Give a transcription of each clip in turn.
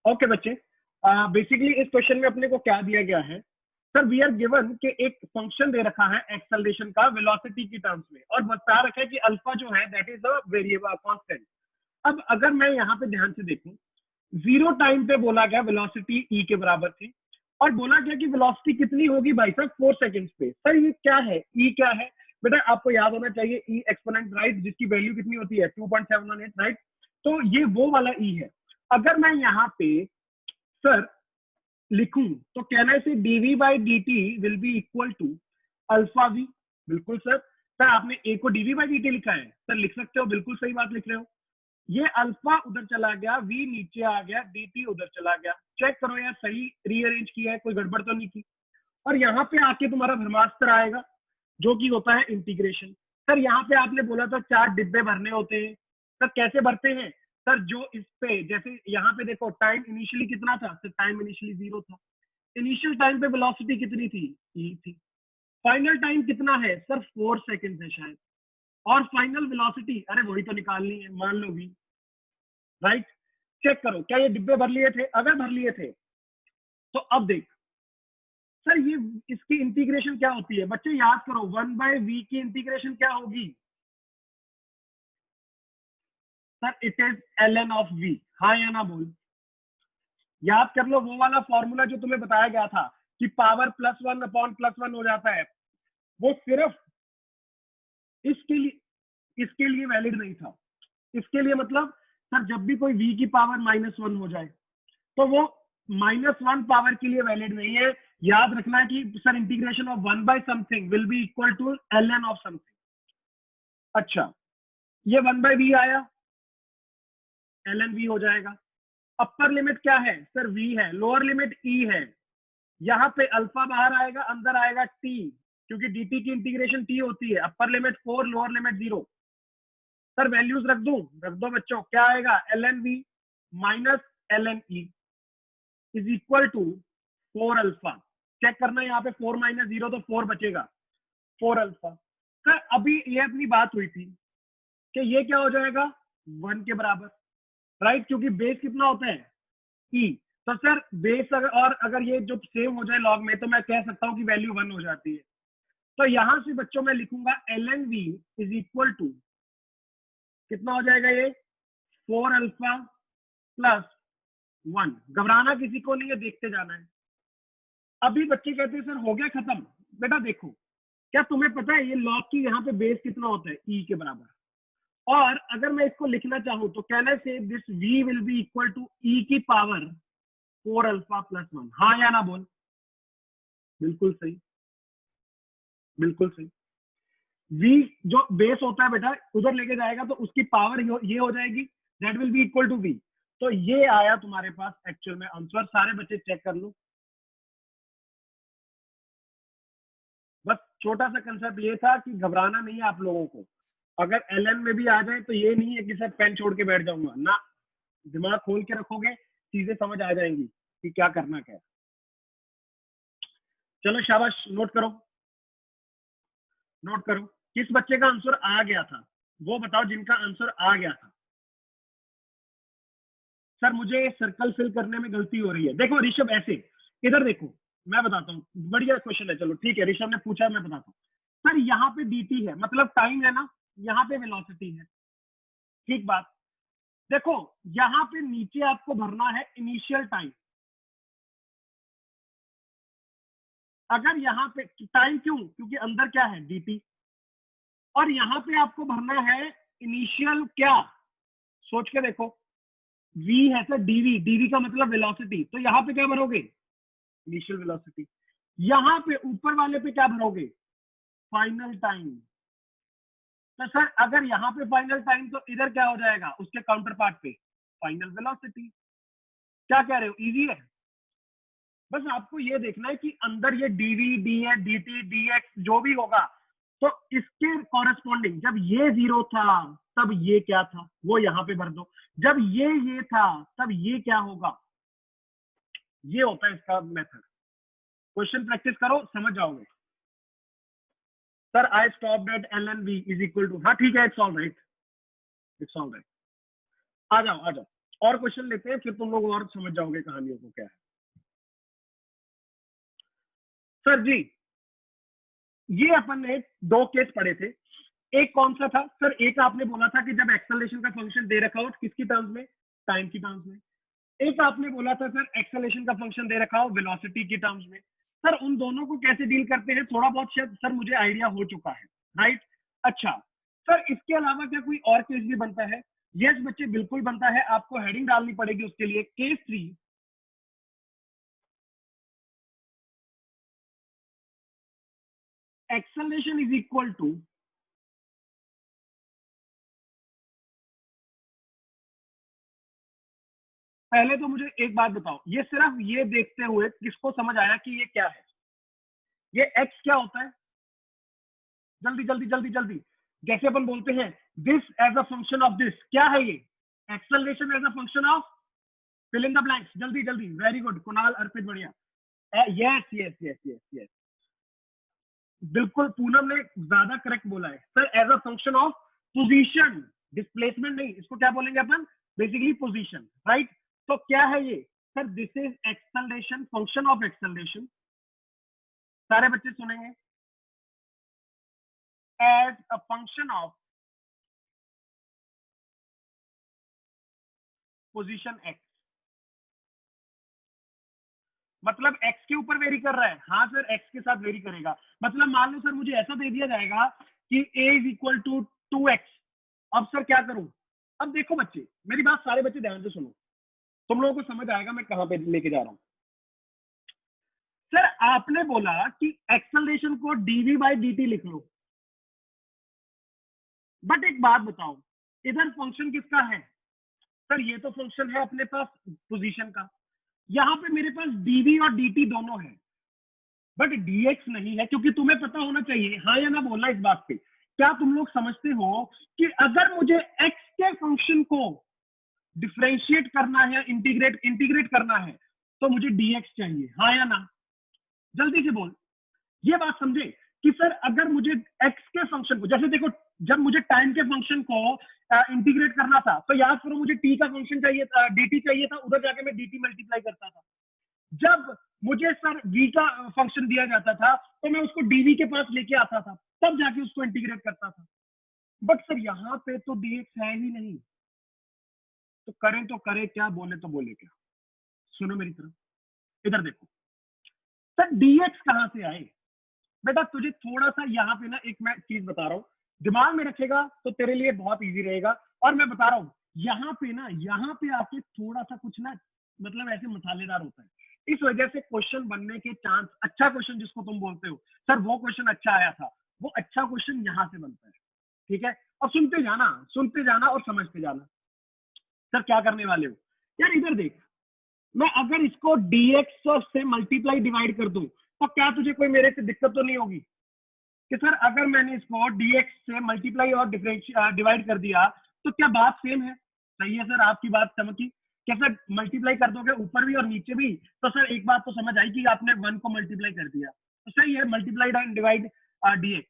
Okay बच्चे, basically इस question में अपने को क्या दिया गया है, सर वी आर गिवन के एक फंक्शन दे रखा है एक्सेलरेशन का वेलोसिटी की टर्म्स में, और बता रखा है कि अल्फा जो है that is a variable constant. अब अगर मैं यहाँ पे ध्यान से देखूं, जीरो टाइम पे बोला गया वेलोसिटी ई के बराबर थी, और बोला गया कि वेलोसिटी कितनी होगी भाई साहब 4 सेकंड्स पे। सर ये क्या है, ई क्या है बेटा, आपको याद होना चाहिए, ई एक्सपोनेंट राइट, जिसकी वैल्यू कितनी होती है 2.718 राइट। तो ये वो वाला ई है। अगर मैं यहाँ पे सर लिखूं तो कहना है D V by D T will be equal to alpha V. बिल्कुल सर, सर आपने ए को डीवी बाई डी टी लिखा है, सर लिख सकते हो, बिल्कुल सही बात लिख रहे हो। ये अल्फा उधर चला गया, वी नीचे आ गया, डी टी उधर चला गया। चेक करो यार, सही रीअरेंज किया है, कोई गड़बड़ तो नहीं की। और यहाँ पे आके तुम्हारा ब्रह्मास्त्र आएगा जो कि होता है इंटीग्रेशन। सर यहाँ पे आपने बोला था 4 डिब्बे भरने होते हैं, सर कैसे भरते हैं? सर जो इस पे, जैसे यहाँ पे देखो टाइम इनिशियली कितना था, सर टाइम इनिशियली 0 था। इनिशियल टाइम पे वेलोसिटी कितनी थी, ई थी। फाइनल टाइम कितना है सर, 4 सेकंड है शायद। और फाइनल वेलोसिटी, अरे वही तो निकालनी है, मान लो वी, राइट। चेक करो क्या ये डिब्बे भर लिए थे, अगर भर लिए थे तो अब देख सर ये इसकी इंटीग्रेशन क्या होती है बच्चे, याद करो 1/v की इंटीग्रेशन क्या होगी sir, it is ln of v। हाँ या ना बोल, याद कर लो वो वाला फॉर्मूला जो तुम्हें बताया गया था कि पावर +1 अपॉन +1 हो जाता है, वो सिर्फ इसके लिए वैलिड नहीं था। इसके लिए मतलब सर जब भी कोई v की पावर -1 हो जाए तो वो -1 पावर के लिए वैलिड नहीं है। याद रखना है कि सर इंटीग्रेशन ऑफ 1/समथिंग will be equal to ln of something. अच्छा, ये 1/v आया, ln v हो जाएगा। अपर लिमिट क्या है सर, v है, लोअर लिमिट e है। यहाँ पे अल्फा बाहर आएगा, अंदर आएगा t, क्योंकि dt की इंटीग्रेशन t होती है। Upper limit 4, lower limit 0। Sir values रख दो बच्चों, क्या आएगा ln v minus ln e is equal to 4 alpha. Check करना है यहाँ पे 4 - 0 तो 4 बचेगा, 4 अल्फा। सर अभी ये अपनी बात हुई थी कि ये क्या हो जाएगा 1 के बराबर, राइट, क्योंकि बेस कितना होता है ई। तो सर बेस अगर ये जो सेम हो जाए लॉग में, तो मैं कह सकता हूँ कि वैल्यू 1 हो जाती है। तो यहां से बच्चों मैं लिखूंगा ln v is equal to कितना हो जाएगा ये 4 अल्फा प्लस 1। घबराना किसी को नहीं है, देखते जाना है। अभी बच्चे कहते हैं सर हो गया खत्म। बेटा देखो, क्या तुम्हें पता है ये लॉग की यहाँ पे बेस कितना होता है ई के बराबर। और अगर मैं इसको लिखना चाहूं तो कहना say this v will be equal to e की पावर 4 अल्फा प्लस 1। हाँ या ना बोल, बिल्कुल सही, बिल्कुल सही। v जो बेस होता है बेटा उधर लेके जाएगा तो उसकी पावर ये हो जाएगी, that will be equal to v। तो ये आया तुम्हारे पास एक्चुअल में आंसर। सारे बच्चे चेक कर लो, बस छोटा सा कंसेप्ट ये था कि घबराना नहीं है आप लोगों को। अगर ln में भी आ जाए तो ये नहीं है कि सर पेन छोड़ के बैठ जाऊंगा ना, दिमाग खोल के रखोगे चीजें समझ आ जाएंगी कि क्या करना क्या है। चलो शाबाश, नोट करो, नोट करो। किस बच्चे का आंसर आ गया था वो बताओ, जिनका आंसर आ गया था। सर मुझे सर्कल फिल करने में गलती हो रही है। देखो ऋषभ ऐसे, इधर देखो, मैं बताता हूँ, बढ़िया क्वेश्चन है। चलो ठीक है, ऋषभ ने पूछा, मैं बताता हूँ। सर यहाँ पे dt है, मतलब टाइम है ना, यहाँ पे वेलोसिटी है, ठीक बात। देखो यहाँ पे नीचे आपको भरना है इनिशियल टाइम। अगर यहाँ पे टाइम क्यों, क्योंकि अंदर क्या है dt, और यहाँ पे आपको भरना है इनिशियल क्या, सोच के देखो। v है सर dv का मतलब वेलोसिटी, तो यहाँ पे क्या भरोगे इनिशियल वेलोसिटी। यहाँ पे ऊपर वाले पे क्या भरोगे फाइनल टाइम। तो सर अगर यहाँ पे फाइनल टाइम तो इधर क्या हो जाएगा उसके काउंटर पार्ट पे फाइनल वेलोसिटी। क्या कह रहे हो, इजी है। बस आपको ये देखना है कि अंदर ये dv dx dt dx जो भी होगा, तो इसके कॉरेस्पॉन्डिंग जब ये 0 था तब ये क्या था वो यहाँ पे भर दो, जब ये था तब ये क्या होगा। ये होता है इसका मेथड। क्वेश्चन प्रैक्टिस करो, समझ जाओगे। Sir I stop at ln v is equal to, हाँ ठीक है, it's all right, it's all right. आ जाओ आ जाओ। और क्वेश्चन लेते हैं, फिर तुम लोग और समझ जाओगे कहानियों को क्या है। सर जी, ये अपन ने 2 केस पढ़े थे। एक कौन सा था सर? एक आपने बोला था कि जब एक्सेलरेशन का फंक्शन दे रखा हो किसकी टर्म्स में? टाइम की टर्म्स में। एक आपने बोला था सर एक्सेलरेशन का फंक्शन दे रखा हो वेलोसिटी की टर्म्स में। सर उन दोनों को कैसे डील करते हैं थोड़ा बहुत शायद सर मुझे आइडिया हो चुका है, राइट? अच्छा सर, इसके अलावा क्या कोई और केस भी बनता है? यस बच्चे, बिल्कुल बनता है। आपको हेडिंग डालनी पड़ेगी उसके लिए, case 3। Acceleration is equal to, पहले तो मुझे एक बात बताओ, ये सिर्फ ये देखते हुए किसको समझ आया कि ये क्या है? ये एक्स क्या होता है? जल्दी जल्दी जल्दी जल्दी। जैसे अपन बोलते हैं this as a function of this, क्या है ये? Acceleration as a function of, fill in the blanks, जल्दी जल्दी। वेरी गुड कुणाल, अर्पित, बढ़िया। Yes yes yes yes yes, बिल्कुल पूनम ने ज्यादा करेक्ट बोला है sir. As a function of position, displacement नहीं, इसको क्या बोलेंगे अपन? Basically position, right? तो क्या है ये sir? This is acceleration, function of acceleration. सारे बच्चे सुनेंगे, as a function of position X. मतलब एक्स के ऊपर वेरी कर रहा है? हाँ सर, एक्स के साथ वेरी करेगा। मतलब मान लो सर मुझे ऐसा दे दिया जाएगा कि a is equal to 2x। अब सर क्या करूं? अब देखो बच्चे, मेरी बात सारे बच्चे ध्यान से सुनो, तुम लोगों को समझ आएगा मैं कहां पे लेके जा रहा हूं। सर आपने बोला कि एक्सेलरेशन को dv बाई dt लिख लो, बट एक बात बताओ, इधर फंक्शन किसका है? सर ये तो फंक्शन है अपने पास पोजीशन का। यहां पे मेरे पास dv और dt दोनों है, बट dx नहीं है, क्योंकि तुम्हें पता होना चाहिए, हाँ या ना बोलना इस बात पे। क्या तुम लोग समझते हो कि अगर मुझे x के फंक्शन को डिफरेंशिएट करना है, इंटीग्रेट इंटीग्रेट करना है, तो मुझे dx चाहिए, हाँ या ना? जल्दी से बोल। ये बात समझे कि सर अगर मुझे x के फंक्शन को, जैसे देखो, जब मुझे टाइम के फंक्शन को इंटीग्रेट करना था, तो याद करो मुझे t का फंक्शन चाहिए था, dt चाहिए था, उधर जाके मैं dt मल्टीप्लाई करता था। जब मुझे सर v का फंक्शन दिया जाता था, तो मैं उसको dv के पास लेके आता था, तब जाके उसको इंटीग्रेट करता था। बट सर यहाँ पे तो dx है ही नहीं, तो करें तो करे क्या, बोले तो बोले क्या? सुनो मेरी तरफ, इधर देखो। सर dx कहां से आए? बेटा तुझे थोड़ा सा यहाँ पे ना एक मैं चीज बता रहा हूँ, दिमाग में रखेगा तो तेरे लिए बहुत इजी रहेगा। और मैं बता रहा हूँ यहाँ पे ना, यहाँ पे आके थोड़ा सा कुछ ना, मतलब ऐसे मसालेदार होता है, इस वजह से क्वेश्चन बनने के चांस, अच्छा क्वेश्चन जिसको तुम बोलते हो सर वो क्वेश्चन अच्छा आया था, वो अच्छा क्वेश्चन यहाँ से बनता है। ठीक है, अब सुनते जाना और समझते जाना। सर क्या करने वाले हो यार? इधर देख, मैं अगर इसको dx से मल्टीप्लाई डिवाइड कर दूं, तो क्या तुझे कोई मेरे से दिक्कत तो नहीं होगी कि सर अगर मैंने इसको dx से मल्टीप्लाई और डिवाइड कर दिया, तो क्या बात सेम है? सही है सर, आपकी बात चमकी। क्या सर मल्टीप्लाई कर दोगे ऊपर भी और नीचे भी, तो सर एक बात तो समझ आई कि आपने 1 को मल्टीप्लाई कर दिया, तो सही है, मल्टीप्लाइड एंड डिवाइड dx।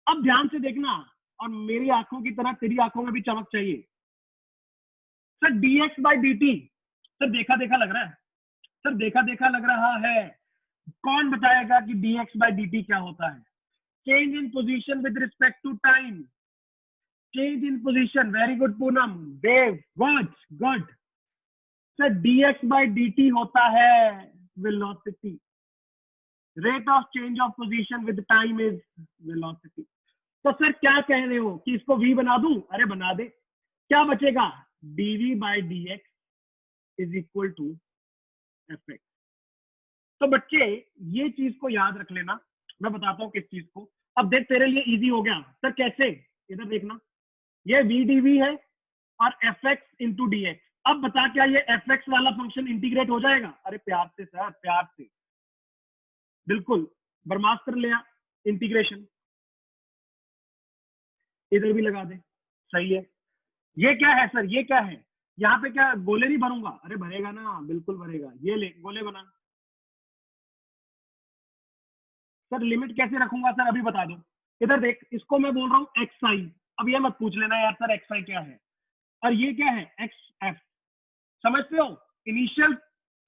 अब ध्यान से देखना, और मेरी आंखों की तरह तेरी आंखों में भी चमक चाहिए। Sir dx by dt, sir देखा देखा लग रहा है? सर देखा देखा लग रहा है? कौन बताएगा कि dx बाई dt क्या होता है? Change in position with respect to time. Change in position, very good Poonam, Dev, good good. Sir dx by dt होता है velocity, rate of change of position with time is velocity. तो sir क्या कह रहे हो कि इसको v बना दूं? अरे बना दे, क्या बचेगा? dv by dx is equal to F. तो बच्चे ये चीज को याद रख लेना, मैं बताता हूँ किस चीज को। अब देख तेरे लिए इजी हो गया सर, कैसे? इधर देखना, ये वी डी वी है और F x into D x. अब बता क्या ये एफ एक्स वाला फंक्शन इंटीग्रेट हो जाएगा? अरे प्यार से सर, प्यार से, बिल्कुल, ब्रह्मास्त्र ले आ, इंटीग्रेशन इधर भी लगा दे। सही है। ये क्या है सर? ये क्या है? यहाँ पे क्या गोले नहीं भरूंगा? अरे भरेगा ना, बिल्कुल भरेगा। ये ले गोले बना। सर लिमिट कैसे रखूंगा सर, अभी बता दो। इधर देख, इसको मैं बोल रहा हूँ एक्स आई। अब ये मत पूछ लेना यार सर एक्स आई क्या है, और ये क्या है? X F. समझते हो? इनिशियल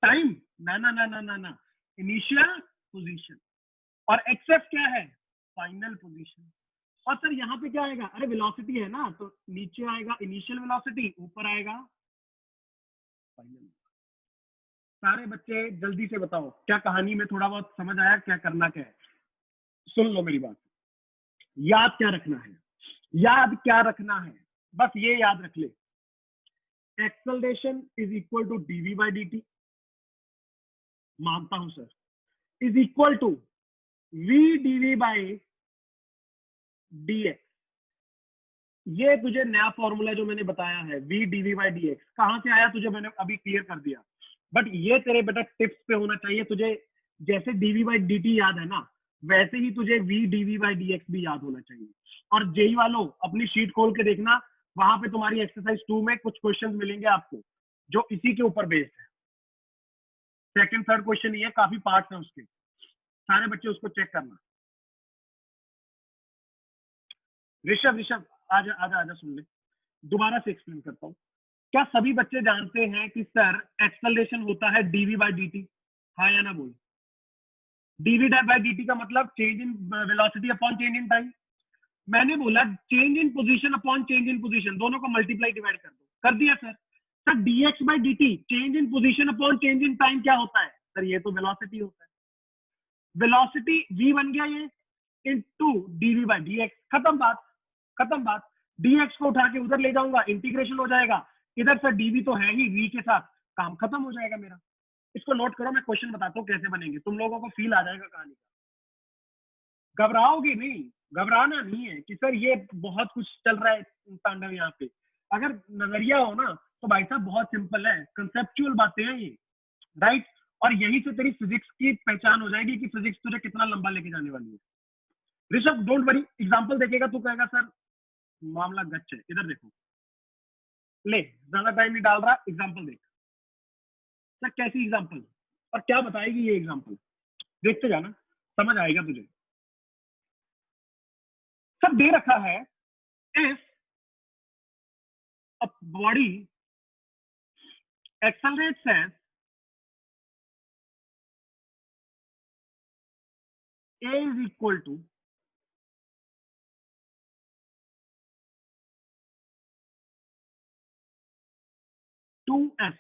टाइम, ना ना ना ना ना ना, इनिशियल पोजीशन। और एक्सएफ क्या है? Final position. और सर यहाँ पे क्या आएगा? अरे वेलोसिटी है ना, तो नीचे आएगा इनिशियल वेलोसिटी, ऊपर आएगा फाइनल। सारे बच्चे जल्दी से बताओ, क्या कहानी में थोड़ा बहुत समझ आया? क्या करना क्या है? सुन लो मेरी बात, याद क्या रखना है? याद क्या रखना है? बस ये याद रख ले, acceleration is equal to D V by D T, मानता हूं sir, is equal to V D V by D X. ये तुझे नया फॉर्मूला जो मैंने बताया है, V D V by D X, कहां से आया तुझे मैंने अभी क्लियर कर दिया। बट ये तेरे बेटा टिप्स पे होना चाहिए तुझे। जैसे डीवी बाई डी टी याद है ना, वैसे ही तुझे V D V by D X भी याद होना चाहिए। और जेई वालों अपनी शीट खोल के देखना, वहां पे तुम्हारी एक्सरसाइज 2 में कुछ क्वेश्चन मिलेंगे आपको जो इसी के ऊपर बेस्ड है। सेकंड थर्ड क्वेश्चन ही है, काफी पार्ट्स हैं उसके, सारे बच्चे उसको चेक करना। ऋषभ ऋषभ आजा आजा आजा, सुन ले, दोबारा से एक्सप्लेन करता हूँ। क्या सभी बच्चे जानते हैं कि सर एक्सेलरेशन होता है डीवी बाई डी टी? हाँ या ना बोल। डीवी बाई डी टी का मतलब change in velocity upon change in time. मैंने बोला change in position upon change in position, दोनों को मल्टीप्लाई डिवाइड कर दो, कर दिया sir. Sir D X by D T change in position upon change in time क्या होता है? सर ये तो वेलोसिटी होता है। वेलोसिटी v बन गया ये, into D V by D X, खत्म बात, खत्म बात। डीएक्स को उठा के उधर ले जाऊंगा, इंटीग्रेशन हो जाएगा, इधर सर डीवी तो है ही, v के साथ काम खत्म हो जाएगा मेरा। इसको नोट करो, मैं क्वेश्चन बताता हूँ कैसे बनेंगे, तुम लोगों को फील आ जाएगा कहानी का। घबराओगे नहीं, घबराना नहीं है कि सर ये बहुत कुछ चल रहा है तांडव यहाँ पे। अगर नजरिया हो ना तो भाई साहब बहुत सिंपल है, कंसेप्चुअल बातें हैं ये, राइट। और यही से तेरी फिजिक्स की पहचान हो जाएगी कि फिजिक्स तुझे कितना लंबा लेके जाने वाली है। ऋषभ डोंट वरी, एग्जांपल देखेगा तू कहेगा सर मामला गच्च है। इधर देखो, ले ज्यादा टाइम नहीं डाल रहा, एग्जांपल देख। सर कैसी एग्जांपल, और क्या बताएगी ये एग्जांपल? देखते जाना, समझ आएगा तुझे। सर दे रखा है, if a body accelerates as a is equal to 2s,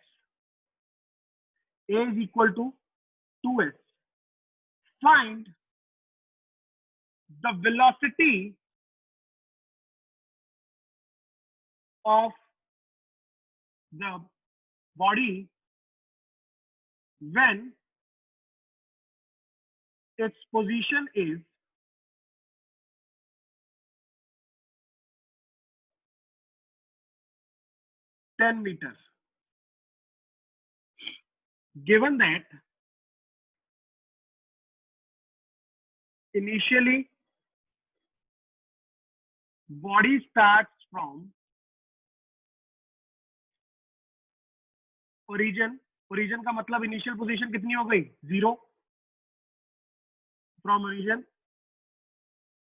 a is equal to 2s, find the velocity of the body when its position is 10 meters. Given that initially body starts from origin, origin का मतलब initial position कितनी हो गई? 0, from origin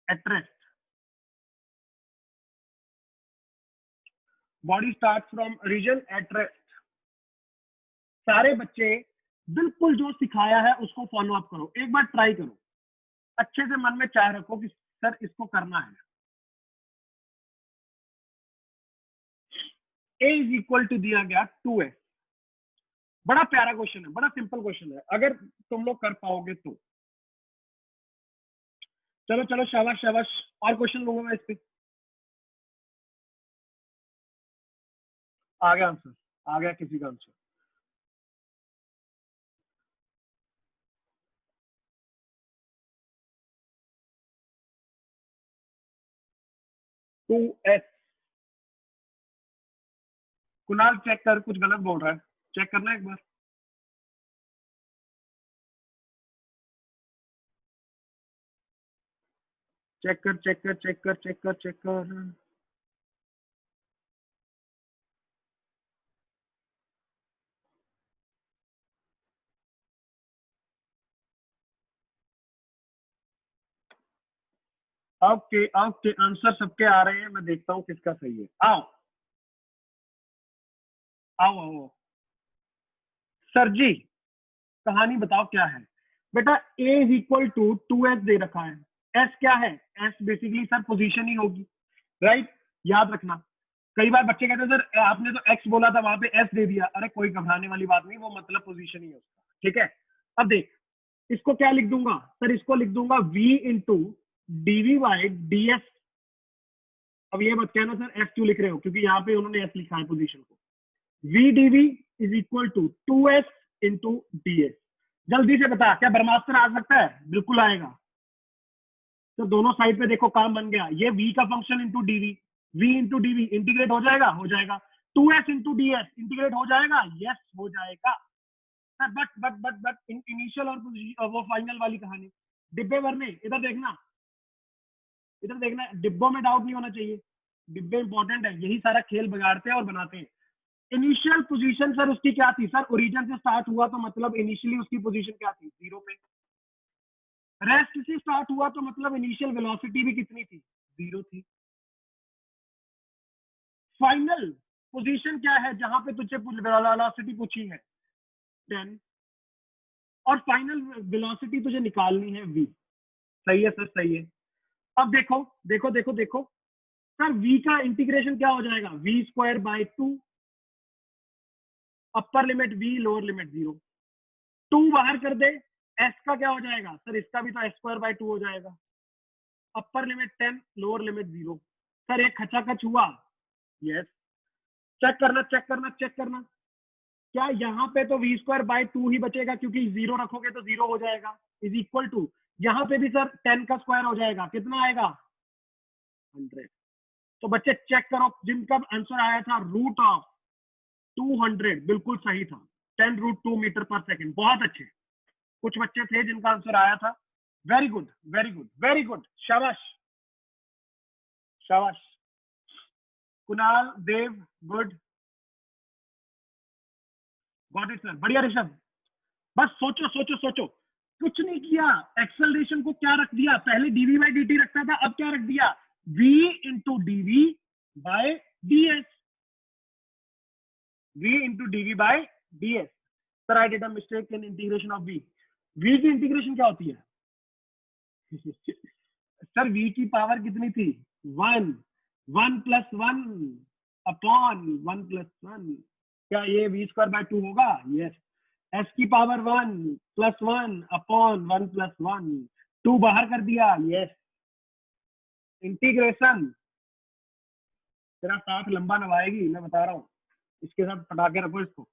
at rest, body starts from origin at rest। सारे बच्चे बिल्कुल जो सिखाया है उसको फॉलो अप करो, एक बार ट्राई करो, अच्छे से मन में चाह रखो कि सर इसको करना है। a इज इक्वल टू दिया गया 2s, बड़ा प्यारा क्वेश्चन है, बड़ा सिंपल क्वेश्चन है, अगर तुम लोग कर पाओगे तो। चलो चलो, शाबाश शाबाश, और क्वेश्चन लूंगा मैं इस पे। आ गया आंसर, आ गया किसी का आंसर। 2s। कुणाल चेक कर, कुछ गलत बोल रहा है, चेक करना एक बार। चेक कर चेक कर चेक कर चेक कर चेक कर। ओके ओके, आंसर सबके आ रहे हैं, मैं देखता हूँ किसका सही है। आओ आओ आओ, सर जी कहानी बताओ क्या है। बेटा a is equal to 2s दे रखा है। s क्या है? s बेसिकली सर पोजीशन ही होगी, राइट? याद रखना, कई बार बच्चे कहते हैं सर आपने तो x बोला था वहां पे s दे दिया। अरे कोई घबराने वाली बात नहीं, वो मतलब पोजीशन ही है उसका, ठीक है। अब देख इसको क्या लिख दूंगा सर, इसको लिख दूंगा v into D V by D S. अब ये मत कहना सर f क्यों लिख रहे हो, क्योंकि यहाँ पे उन्होंने s लिखा है पोजीशन को। v dv is equal to 2s into ds। जल्दी से बता क्या ब्रह्मास्त्र आ सकता है? बिल्कुल आएगा। तो दोनों साइड पे देखो काम बन गया, ये v का function into D V, v into D V integrate हो जाएगा, हो जाएगा। 2s इंटू ds इंटीग्रेट हो जाएगा, यस हो जाएगा सर। बट इनिशियल और वो फाइनल वाली कहानी, डिब्बे भरने। इधर देखना, इधर देखना, डिब्बों में डाउट नहीं होना चाहिए, डिब्बे इंपॉर्टेंट है, यही सारा खेल बिगाड़ते हैं और बनाते हैं। इनिशियल पोजीशन सर उसकी क्या थी सर? ओरिजिन से स्टार्ट हुआ तो मतलब इनिशियली उसकी पोजीशन क्या थी? 0 पे। रेस्ट से स्टार्ट हुआ तो मतलब इनिशियल वेलोसिटी भी कितनी थी? 0 थी। फाइनल पोजीशन क्या है जहां पे तुझे वेलोसिटी पूछी है? 10। और फाइनल वेलोसिटी तुझे निकालनी है v। सही है सर, सही है। अब देखो देखो देखो देखो सर, v का इंटीग्रेशन क्या हो जाएगा? v square by 2, upper limit v, lower limit 0। 2 बाहर कर दे, s का क्या हो जाएगा सर? इसका भी तो s स्क्वायर बाय 2 हो जाएगा। Upper limit 10, lower limit 0। Sir एक खचाखच हुआ, यस। चेक करना चेक करना चेक करना, क्या यहाँ पे तो वी स्क्वायर बाय 2 ही बचेगा, क्योंकि 0 रखोगे तो 0 हो जाएगा, इज इक्वल टू यहाँ पे भी सर 10 का स्क्वायर हो जाएगा, कितना आएगा? 100। तो बच्चे चेक करो, जिनका आंसर आया था रूट ऑफ 200, बिल्कुल सही था। 10√2 मीटर पर सेकेंड, बहुत अच्छे। कुछ बच्चे थे जिनका आंसर आया था, very good very good very good, शाबाश शाबाश। कुणाल देव, गुड, गॉट इट सर, बढ़िया ऋषभ। बस सोचो सोचो सोचो, कुछ नहीं किया, एक्सेलरेशन को क्या रख दिया? पहले डीवी बाई डी टी रखता था, अब क्या रख दिया? V into D V by D S, V into D V by D S. Sir I did a mistake in integration of V. V की इंटीग्रेशन क्या होती है? सर वी की पावर कितनी थी? 1, 1+1 अपॉन 1+1। क्या ये वी स्क्वायर बाय 2 होगा? यस। एस की पावर 1+1 अपॉन 1+1, 2 बाहर कर दिया, यस। इंटीग्रेशन तेरा साथ लंबा नभाएगी, मैं बता रहा हूँ। इसके साथ पटाखे रखो इसको।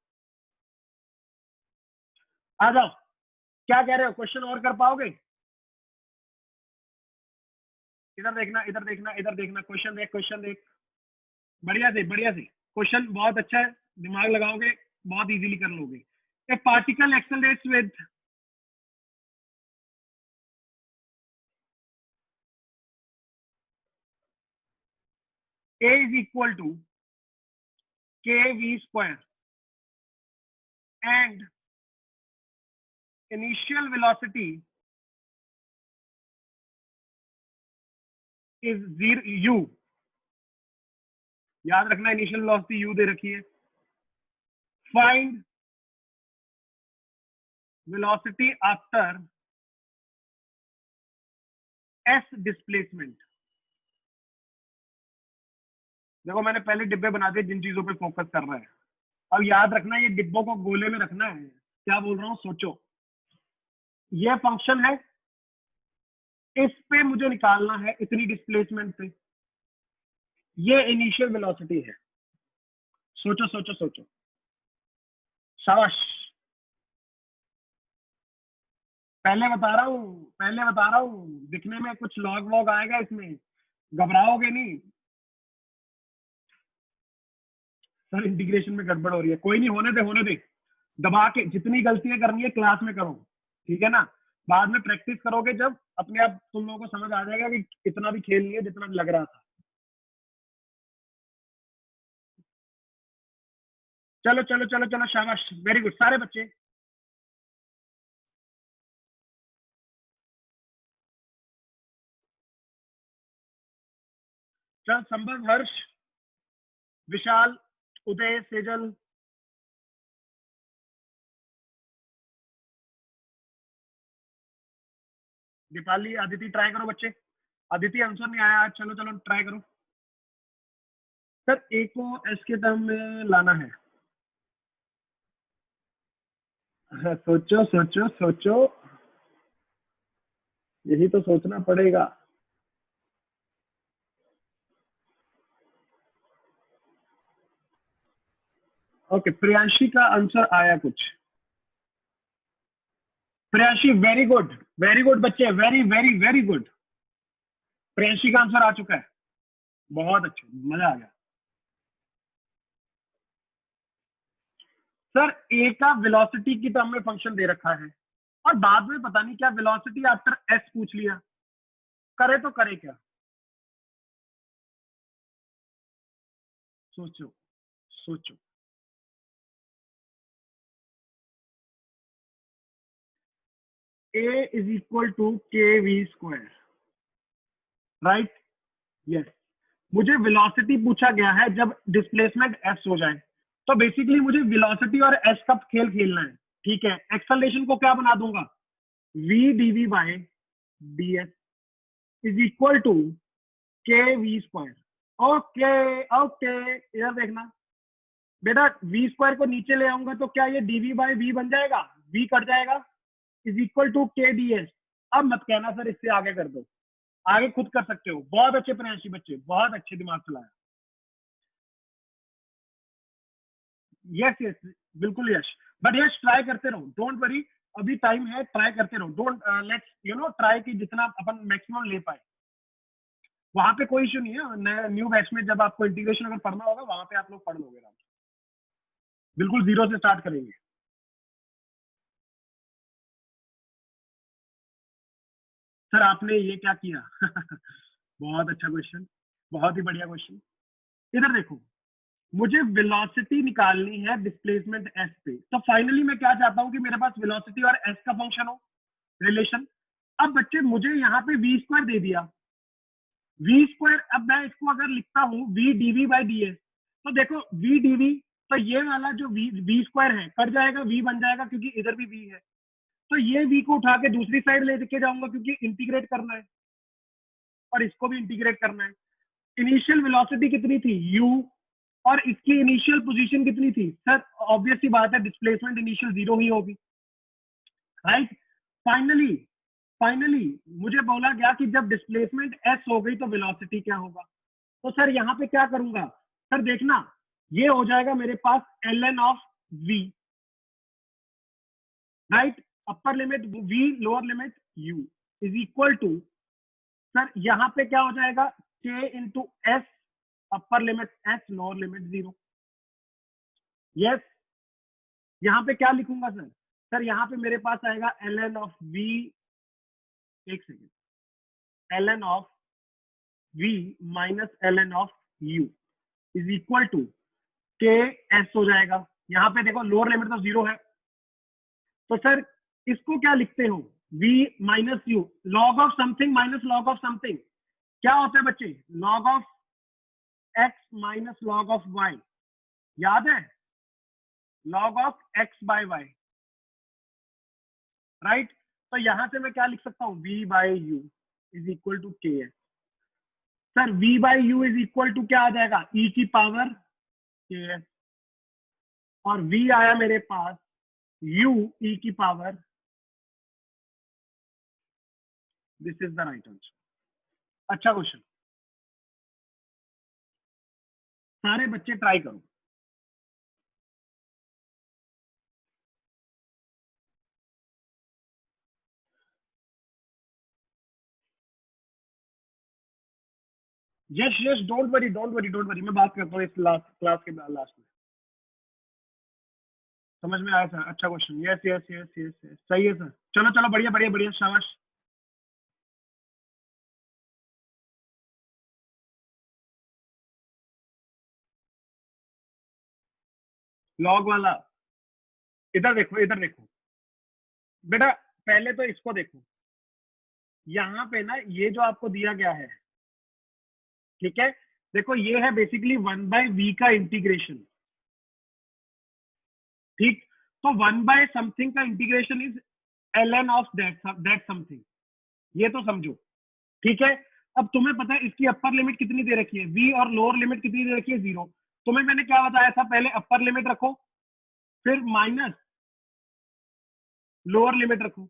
आ जाओ, क्या कह रहे हो? क्वेश्चन और कर पाओगे? इधर देखना इधर देखना इधर देखना, क्वेश्चन देख क्वेश्चन देख, बढ़िया से बढ़िया से। क्वेश्चन बहुत अच्छा है, दिमाग लगाओगे बहुत इजीली कर लोगे। ए particle accelerates with a is equal to kv square and initial velocity is 0 u। याद रखना इनिशियल वेलोसिटी u दे रखी है। Find velocity after s displacement. देखो मैंने पहले डिब्बे बना दिए जिन चीजों पे फोकस कर रहा है। अब याद रखना ये डिब्बों को गोले में रखना है। क्या बोल रहा हूँ सोचो, ये फंक्शन है, इस पे मुझे निकालना है इतनी डिस्प्लेसमेंट पे, ये इनिशियल वेलोसिटी है। सोचो सोचो सोचो, शाबाश। पहले बता रहा हूँ, दिखने में कुछ लॉग वॉग आएगा इसमें, घबराओगे नहीं। सर इंटीग्रेशन में गड़बड़ हो रही है, कोई नहीं, होने दे होने दे। दबा के जितनी गलतियां करनी है क्लास में करो, ठीक है ना? बाद में प्रैक्टिस करोगे जब, अपने आप तुम लोगों को समझ आ जाएगा कि इतना भी खेल नहीं है जितना लग रहा था। चलो चलो चलो चलो, शाबाश, वेरी गुड सारे बच्चे। चल संभव, हर्ष, विशाल, उदय, सेजल, दीपाली, अदिति ट्राई करो बच्चे। अदिति आंसर नहीं आया, चलो चलो ट्राई करो। सर ए को एस के टर्म में लाना है। सोचो सोचो सोचो, यही तो सोचना पड़ेगा। ओके, प्रियांशी का आंसर आया कुछ। प्रियांशी वेरी गुड बच्चे, very very very good. Priyanshi का आंसर आ चुका है, बहुत अच्छा, मजा आ गया। सर ए का वेलोसिटी की टर्म में फंक्शन दे रखा है, और बाद में पता नहीं क्या वेलोसिटी आफ्टर एस पूछ लिया, करे तो करे क्या। सोचो सोचो। ए is equal to K V square, right? Yes. मुझे वेलोसिटी पूछा गया है जब डिस्प्लेसमेंट एस हो जाए, तो बेसिकली मुझे वेलोसिटी और एस का खेल खेलना है, ठीक है। एक्सेलरेशन को क्या बना दूंगा, V D V by D S is equal to K V square. Okay okay, इधर देखना बेटा, वी स्क्वायर को नीचे ले आऊंगा तो क्या ये डीवी बाय वी बन जाएगा, वी कट जाएगा, इज इक्वल टू के डी एस। अब मत कहना सर इससे आगे कर दो, आगे खुद कर सकते हो। बहुत अच्छे प्रयासी बच्चे, बहुत अच्छे दिमाग चलाया। यस यस, बिल्कुल यश। बट यश ट्राई करते रहो, डोंट वरी, अभी टाइम है, ट्राई करते रहो। डोंट लेट्स ट्राई कि जितना अपन मैक्सिमम ले पाए। वहां पे कोई इशू नहीं है, न्यू बैच में जब आपको इंटीग्रेशन अगर पढ़ना होगा वहां पे आप लोग पढ़ लोगे आराम से। बिल्कुल जीरो से स्टार्ट करेंगे। सर आपने ये क्या किया? बहुत अच्छा क्वेश्चन, बहुत ही बढ़िया क्वेश्चन। इधर देखो, मुझे वेलोसिटी निकालनी है डिस्प्लेसमेंट एस पे, तो फाइनली मैं क्या चाहता हूं कि मेरे पास वेलोसिटी और एस का फंक्शन हो, रिलेशन। अब बच्चे मुझे यहाँ पे वी स्क्वायर दे दिया, वी स्क्वायर, अब मैं इसको अगर लिखता हूँ V D V by D S, तो देखो वी डीवी, तो ये वाला जो वी स्क्वायर है कट जाएगा, वी बन जाएगा क्योंकि इधर भी वी है, तो ये वी को उठा के दूसरी साइड लेके जाऊंगा क्योंकि इंटीग्रेट करना है, और इसको भी इंटीग्रेट करना है। इनिशियल वेलोसिटी कितनी थी, u, और इसकी इनिशियल पोजीशन कितनी थी सर, ऑब्वियस सी बात है डिस्प्लेसमेंट इनिशियल जीरो ही होगी, राइट? फाइनली फाइनली मुझे बोला गया कि जब डिस्प्लेसमेंट s हो गई तो वेलोसिटी क्या होगा। तो सर यहाँ पे क्या करूंगा, सर देखना, ये हो जाएगा मेरे पास ln of v, right? Upper limit v, lower limit u is equal to, sir यहाँ पे क्या हो जाएगा, k into S, upper limit s, lower limit 0। Yes. यहाँ पे क्या लिखूंगा सर, सर यहाँ पे मेरे पास आएगा ln ऑफ v, एक second, ln of v minus ln of u is equal to के एस हो जाएगा। यहाँ पे देखो लोअर लिमिट तो 0 है, तो सर इसको क्या लिखते हो, v minus u, log of something minus log of something, क्या होता है बच्चे, log of x minus log of y, याद है, log of x by y, right? तो यहां से मैं क्या लिख सकता हूं, v by u is equal to के एस। Sir v by u is equal to क्या आ जाएगा, e की पावर के एस, और v आया मेरे पास u e की power, this is the right answer. अच्छा क्वेश्चन, सारे बच्चे ट्राई करो। Yes yes, don't worry don't worry don't worry, मैं बात करता हूँ इस लास्ट क्लास के लास्ट में। समझ में आया सर, अच्छा question, yes yes yes yes yes, सही है सर। चलो चलो, बढ़िया बढ़िया बढ़िया, शाबाश। लॉग वाला, इधर देखो इधर देखो बेटा, पहले तो इसको देखो, यहाँ पे ना ये जो आपको दिया गया है, ठीक है, देखो ये है बेसिकली 1/v का इंटीग्रेशन, ठीक? तो 1/समथिंग का integration is ln of that something, ये तो समझो, ठीक है। अब तुम्हें पता है इसकी अपर लिमिट कितनी दे रखी है v और लोअर लिमिट कितनी दे रखी है 0। तुम्हें मैंने क्या बताया था, पहले अपर लिमिट रखो फिर माइनस लोअर लिमिट रखो,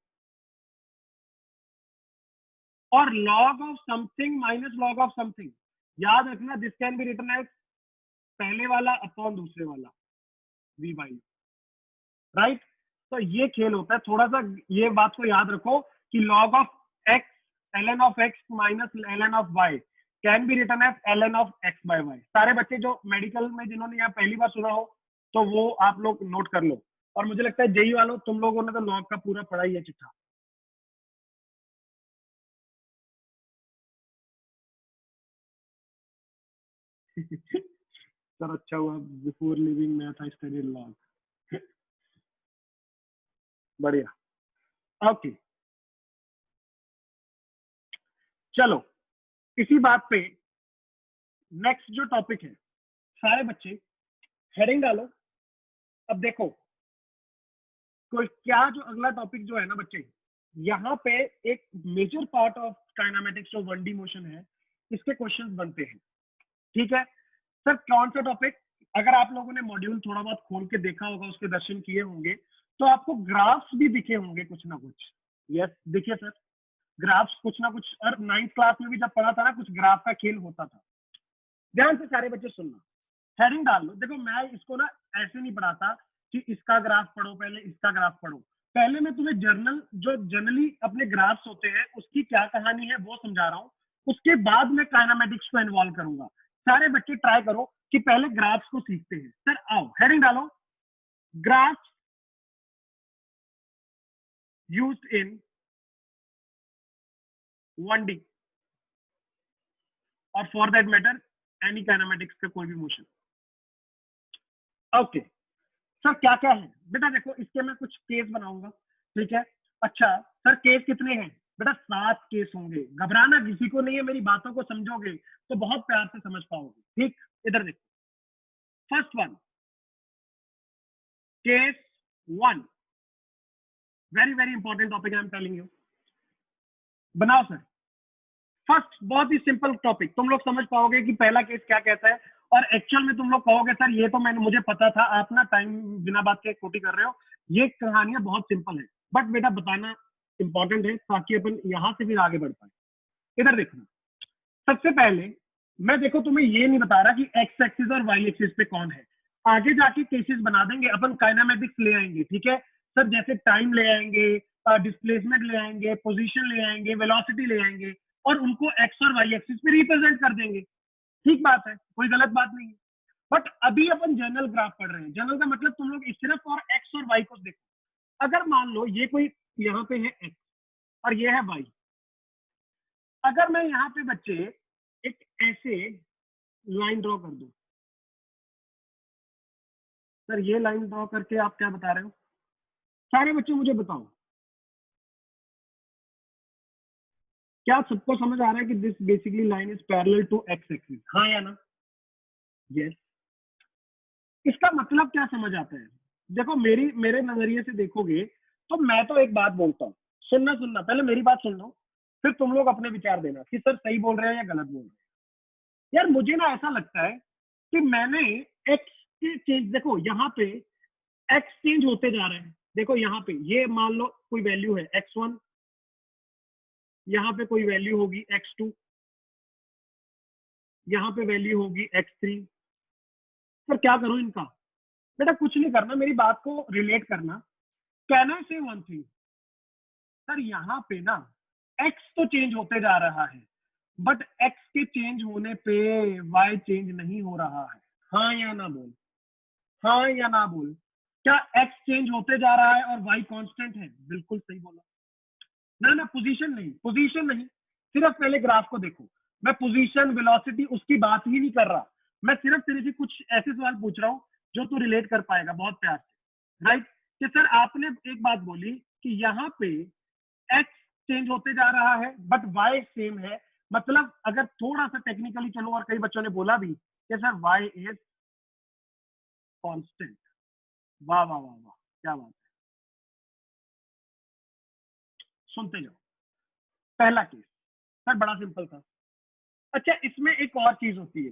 और log of something minus log of something, याद रखना this can be written as पहले वाला अपॉन दूसरे वाला v बाई, राइट। तो ये खेल होता है, थोड़ा सा ये बात को याद रखो कि log of x ln of x minus ln of y can be written as ln of x by y। सारे बच्चे जो मेडिकल में जिन्होंने यहाँ पहली बार सुना हो तो वो आप लोग नोट कर लो, और मुझे लगता है जेई वालों तुम लोगों ने तो log का पूरा पढ़ा ही है चिट्ठा। सर अच्छा हुआ before living math I studied log. बढ़िया, ओके। चलो इसी बात पे नेक्स्ट जो टॉपिक है, सारे बच्चे हेडिंग डालो। अब देखो कोई क्या जो अगला टॉपिक जो है ना बच्चे, यहाँ पे एक मेजर पार्ट ऑफ काइनेमेटिक्स जो 1D मोशन है इसके क्वेश्चंस बनते हैं, ठीक है। सर कौन सा टॉपिक, अगर आप लोगों ने मॉड्यूल थोड़ा बहुत खोल के देखा होगा, उसके दर्शन किए होंगे, तो आपको ग्राफ्स भी दिखे होंगे कुछ ना कुछ। यस देखिए सर, ग्राफ्स कुछ ना कुछ, और 9th क्लास में भी जब पढ़ा था ना कुछ ग्राफ का खेल होता था। ध्यान से सारे बच्चे सुनना, हेडिंग डाल लो। देखो मैं इसको ना ऐसे नहीं पढ़ाता कि इसका ग्राफ पढ़ो पहले इसका ग्राफ पढ़ो, पहले मैं तुम्हें जर्नल जो जनरली अपने ग्राफ्स होते हैं उसकी क्या कहानी है वो समझा रहा हूँ, उसके बाद मैं काइनेमेटिक्स को इन्वॉल्व करूंगा। सारे बच्चे ट्राई करो कि पहले ग्राफ्स को सीखते हैं। सर आओ हेडिंग डालो, ग्राफ्स यूज्ड इन 1D और for that matter any kinematics का कोई भी मोशन। ओके सर क्या क्या है बेटा, देखो इसके मैं कुछ केस बनाऊंगा, ठीक है। अच्छा सर केस कितने हैं बेटा, 7 केस होंगे, घबराना किसी को नहीं है, मेरी बातों को समझोगे तो बहुत प्यार से समझ पाओगे, ठीक। इधर देखो, first one, case 1, very very important topic I am telling you. बनाओ सर, फर्स्ट बहुत ही सिंपल टॉपिक, तुम लोग समझ पाओगे कि पहला केस क्या कहता है, और एक्चुअल में तुम लोग कहोगे सर ये तो मैंने मुझे पता था, आप ना टाइम बिना बात के कोटी कर रहे हो। ये कहानियां बहुत सिंपल है, बट बेटा बताना इंपॉर्टेंट है ताकि अपन यहां से फिर आगे बढ़ पाए। इधर देखो, सबसे पहले मैं देखो तुम्हें ये नहीं बता रहा कि एक्स एक्सिस और वाई एक्सिस पे कौन है, आगे जाके केसेस बना देंगे अपन, काइनेमेटिक्स ले आएंगे, ठीक है। सर जैसे टाइम ले आएंगे, डिस्प्लेसमेंट ले आएंगे, पोजीशन ले आएंगे, वेलोसिटी ले आएंगे, और उनको एक्स और वाई एक्सिस पे रिप्रेजेंट कर देंगे, ठीक बात है, कोई गलत बात नहीं है। बट अभी अपन जनरल ग्राफ पढ़ रहे हैं, जनरल का मतलब तुम लोग सिर्फ और एक्स और वाई को देखो। अगर मान लो ये कोई यहाँ पे है एक्स और ये है वाई, अगर मैं यहाँ पे बच्चे एक ऐसे लाइन ड्रॉ कर दूं, सर ये लाइन ड्रॉ करके आप क्या बता रहे हो, सारे बच्चे मुझे बताओ, क्या सबको समझ आ रहा है कि this basically line is parallel to X axis, हाँ या ना? यस। इसका मतलब क्या समझ आता है, देखो मेरे नजरिए से देखोगे तो मैं तो एक बात बोलता हूँ, सुनना सुनना पहले मेरी बात सुन लो, फिर तुम लोग अपने विचार देना कि सर सही बोल रहे हैं या गलत बोल रहे हैं। यार मुझे ना ऐसा लगता है कि मैंने एक्स के चेंज, देखो यहाँ पे एक्स चेंज होते जा रहे हैं, देखो यहाँ पे ये मान लो कोई वैल्यू है x1, यहाँ पे कोई वैल्यू होगी x2, यहाँ पे वैल्यू होगी x3। सर क्या करूं इनका, बेटा कुछ नहीं करना, मेरी बात को रिलेट करना। कैन आई से वन थिंग, सर यहाँ पे ना x तो चेंज होते जा रहा है, बट x के चेंज होने पे y चेंज नहीं हो रहा है, हाँ या ना बोल, हाँ या ना बोल। क्या x चेंज होते जा रहा है और y कांस्टेंट है? बिल्कुल सही बोला। ना ना पोजीशन नहीं, पोजीशन नहीं, सिर्फ पहले ग्राफ को देखो, मैं पोजीशन वेलोसिटी उसकी बात ही नहीं कर रहा, मैं सिर्फ तेरे से कुछ ऐसे सवाल पूछ रहा हूँ जो तू रिलेट कर पाएगा बहुत प्यार से, राइट। कि सर आपने एक बात बोली कि यहाँ पे एक्स चेंज होते जा रहा है बट वाई सेम है, मतलब अगर थोड़ा सा टेक्निकली चलो, और कई बच्चों ने बोला भी कि सर वाई इज कांस्टेंट, वाह वाह वाह वाह, क्या बात है, सुनते जाओ। पहला केस सर बड़ा सिंपल था। अच्छा, इसमें एक और चीज होती है,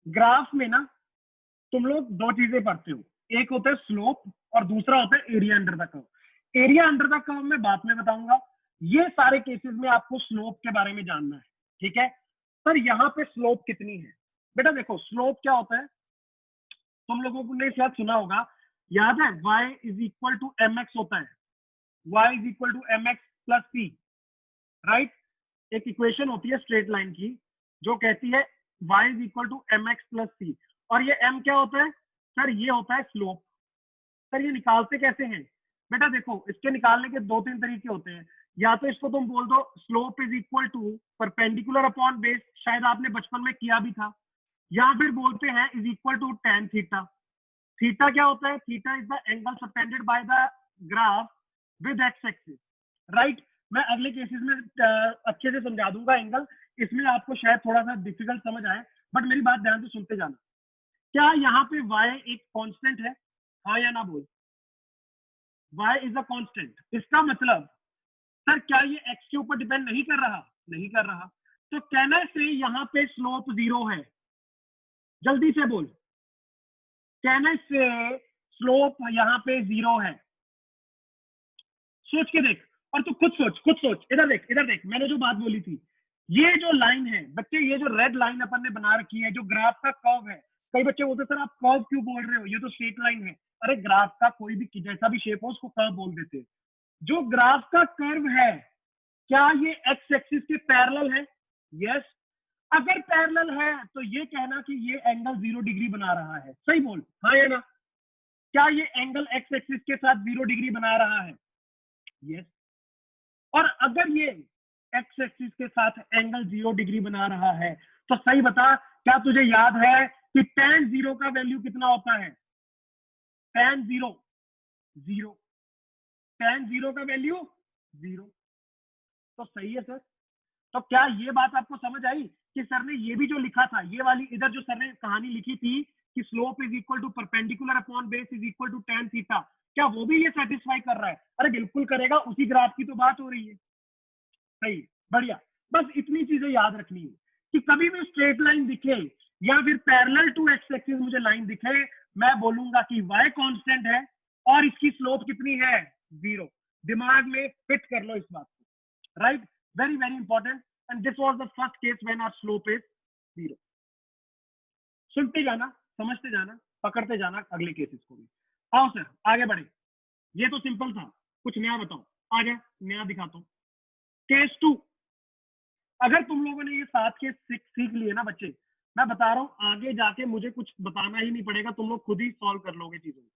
ग्राफ में ना तुम लोग दो चीजें पढ़ते हो, एक होता है स्लोप और दूसरा होता है area under the curve. Area under the curve मैं बाद में बताऊंगा, ये सारे केसेस में आपको स्लोप के बारे में जानना है, ठीक है। पर यहाँ पे स्लोप कितनी है बेटा, देखो स्लोप क्या होता है, तुम लोगों ने शायद सुना होगा, याद है y is equal to m x होता है, y is equal to m x plus c, right. एक इक्वेशन होती है स्ट्रेट लाइन की जो कहती है y is equal to m x plus c, और ये m क्या होता है सर, ये होता है स्लोप। सर ये निकालते कैसे हैं बेटा, देखो इसके निकालने के दो तीन तरीके होते हैं, या तो इसको तुम बोल दो slope is equal to perpendicular upon base, शायद आपने बचपन में किया भी था, या फिर बोलते हैं is equal to tan theta. Theta क्या होता है, theta is the angle suspended by the graph with X axis, right. मैं अगले केसेस में अच्छे से समझा दूंगा एंगल, इसमें आपको शायद थोड़ा सा डिफिकल्ट समझ आए, बट मेरी बात ध्यान से सुनते जाना। क्या यहाँ पे y एक कांस्टेंट है, हाँ या ना बोल, y इज अ कांस्टेंट, इसका मतलब सर क्या ये x के ऊपर डिपेंड नहीं कर रहा, नहीं कर रहा, तो कहने से यहाँ पे स्लोप 0 है, जल्दी से बोल, कहने से स्लोप यहाँ पे 0 है, सोच के देख, और तू खुद सोच, खुद सोच, इधर देख, इधर देख, मैंने जो बात बोली थी, ये जो लाइन है बच्चे, ये जो रेड लाइन अपन ने बना रखी है, जो ग्राफ का कर्व है, कई बच्चे बोलते सर आप कर्व क्यों बोल रहे हो, ये तो स्ट्रेट लाइन है। अरे ग्राफ का कोई भी जैसा भी शेप हो उसको कर्व बोल देते हैं। जो ग्राफ का कर्व है, क्या ये एक्स एक्सिस के पैरेलल है? यस। अगर पैरेलल है तो ये कहना कि ये एंगल 0 डिग्री बना रहा है, सही बोल, हाँ या ना। क्या ये एंगल एक्स एक्सिस के साथ 0 डिग्री बना रहा है? यस। और अगर ये एक्स एक्सिस के साथ एंगल 0 डिग्री बना रहा है, तो सही बता, क्या तुझे याद है कि tan 0 का वैल्यू कितना होता है? tan 0 0, tan 0 का वैल्यू 0, तो सही है सर। तो क्या ये बात आपको समझ आई कि सर ने ये भी जो लिखा था, ये वाली इधर जो सर ने कहानी लिखी थी कि slope is equal to perpendicular upon base is equal to tan theta, क्या वो भी ये सेटिस्फाई कर रहा है? अरे बिल्कुल करेगा, उसी ग्राफ की तो बात हो रही है, सही, बढ़िया। बस इतनी चीजें याद रखनी है कि कभी भी स्ट्रेट लाइन दिखे या फिर पैरेलल टू एक्स एक्सिस मुझे लाइन दिखे, मैं बोलूंगा कि y कांस्टेंट है और इसकी स्लोप कितनी है? 0। दिमाग में फिट कर लो इस बात को, right, very very important. And this was the first case when our slope is 0। सुनते जाना, समझते जाना, पकड़ते जाना अगले केसेस को भी। आओ सर आगे बढ़े, ये तो सिंपल था, कुछ नया बताओ, आगे नया दिखाता हूँ। केस 2, अगर तुम लोगों ने ये 7 केस सीख लिए ना बच्चे, मैं बता रहा हूँ आगे जाके मुझे कुछ बताना ही नहीं पड़ेगा, तुम लोग खुद ही सॉल्व कर लोगे चीजों को।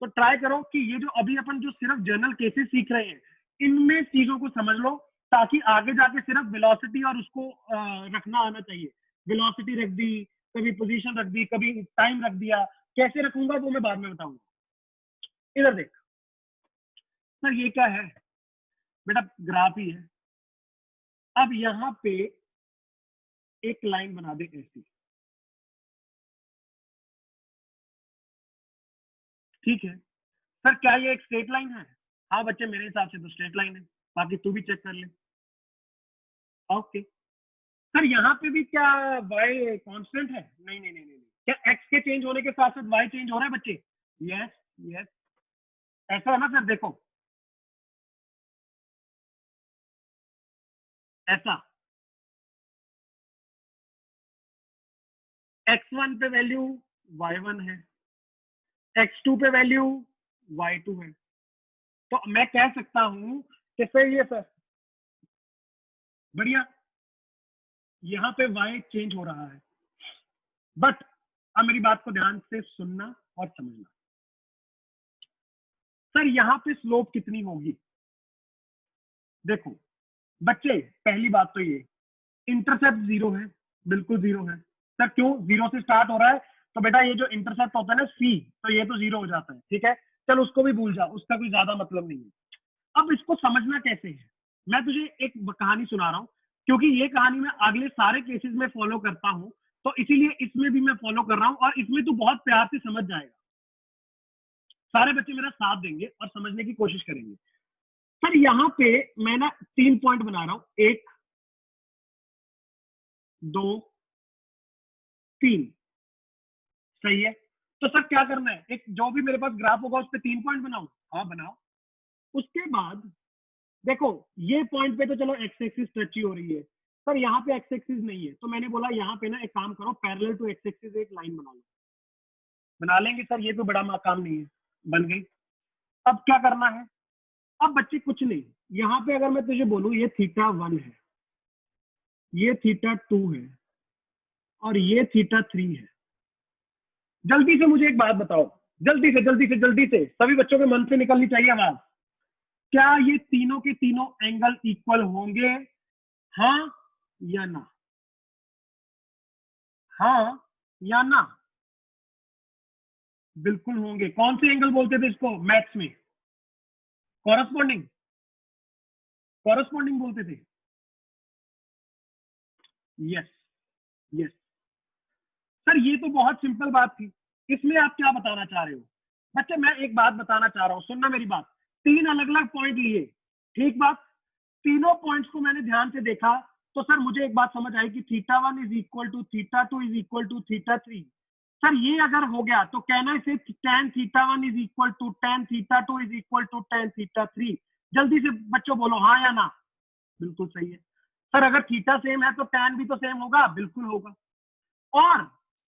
तो ट्राई करो कि ये जो अभी अपन जो सिर्फ जनरल केसेस सीख रहे हैं, इनमें चीजों को समझ लो, ताकि आगे जाके सिर्फ वेलोसिटी और उसको रखना आना चाहिए। वेलोसिटी रख दी, कभी पोजीशन रख दी, कभी टाइम रख दिया, कैसे रखूंगा वो मैं बाद में बताऊंगा। इधर देख सर, ये क्या है बेटा, ग्राफ ही है। अब यहाँ पे एक लाइन बना दे ऐसी, ठीक है सर, क्या ये एक स्ट्रेट लाइन है? हाँ बच्चे, मेरे हिसाब से तो स्ट्रेट लाइन है, बाकी तू भी चेक कर ले। ओके सर, यहाँ पे भी क्या y कांस्टेंट है? नहीं नहीं नहीं नहीं, क्या x के चेंज होने के साथ साथ y चेंज हो रहा है बच्चे? यस यस, ऐसा है ना सर, देखो ऐसा, x1 पे वैल्यू y1 है, x2 पे वैल्यू y2 है, तो मैं कह सकता हूं कि सर ये सर बढ़िया, यहाँ पे y चेंज हो रहा है, बट अब मेरी बात को ध्यान से सुनना और समझना। सर यहाँ पे स्लोप कितनी होगी? देखो बच्चे, पहली बात तो ये, इंटरसेप्ट 0 है, बिल्कुल 0 है। सर क्यों 0 से स्टार्ट हो रहा है? तो बेटा ये जो इंटरसेप्ट होता है ना c, तो ये तो 0 हो जाता है, ठीक है, चल उसको भी भूल जा, उसका कोई ज्यादा मतलब नहीं है। अब इसको समझना कैसे है, मैं तुझे एक कहानी सुना रहा हूँ, क्योंकि ये कहानी मैं अगले सारे केसेस में फॉलो करता हूँ, तो इसीलिए इसमें भी मैं फॉलो कर रहा हूँ, और इसमें तू बहुत प्यार से समझ जाएगा। सारे बच्चे मेरा साथ देंगे और समझने की कोशिश करेंगे। सर यहाँ पे मैं ना 3 पॉइंट बना रहा हूं, 1 2 3, सही है। तो सर क्या करना है, एक जो भी मेरे पास ग्राफ होगा उस पर 3 पॉइंट बनाऊं, हाँ बनाओ। उसके बाद देखो ये पॉइंट पे तो चलो एक्स एक्सिस टच ही हो रही है, पर यहाँ पे एक्स एक्सिस नहीं है, तो मैंने बोला यहाँ पे ना एक काम करो, पैरेलल टू एक्स एक्सिस एक लाइन बना लो। बना लेंगे सर, ये तो बड़ा काम नहीं है, बन गई। अब क्या करना है, अब बच्चे कुछ नहीं, यहाँ पे अगर मैं तुझे बोलूं ये θ1 है, ये θ2 है और ये θ3 है। जल्दी से मुझे एक बात बताओ, जल्दी से जल्दी से जल्दी से, सभी बच्चों के मन से निकलनी चाहिए आवाज, क्या ये तीनों के तीनों एंगल इक्वल होंगे, हाँ या ना, हाँ या ना? बिल्कुल होंगे। कौन से एंगल बोलते थे इसको मैथ्स में? कॉरस्पॉन्डिंग, कॉरस्पॉन्डिंग बोलते थे। यस, यस सर, ये तो बहुत सिंपल बात थी, इसमें आप क्या बताना चाह रहे हो? बच्चे मैं एक बात बताना चाह रहा हूं, सुनना मेरी बात। 3 अलग अलग पॉइंट लिए, ठीक बात, तीनों पॉइंट्स को मैंने ध्यान से देखा, तो सर मुझे एक बात समझ आई कि θ1 is equal to θ2 is equal to θ3। Sir ये अगर हो गया तो कहना है सिर्फ tan θ1 is equal to tan θ2 is equal to tan θ3। जल्दी से बच्चों बोलो हाँ या ना। बिल्कुल सही है सर, अगर थीटा सेम है तो tan भी तो सेम होगा, बिल्कुल होगा। और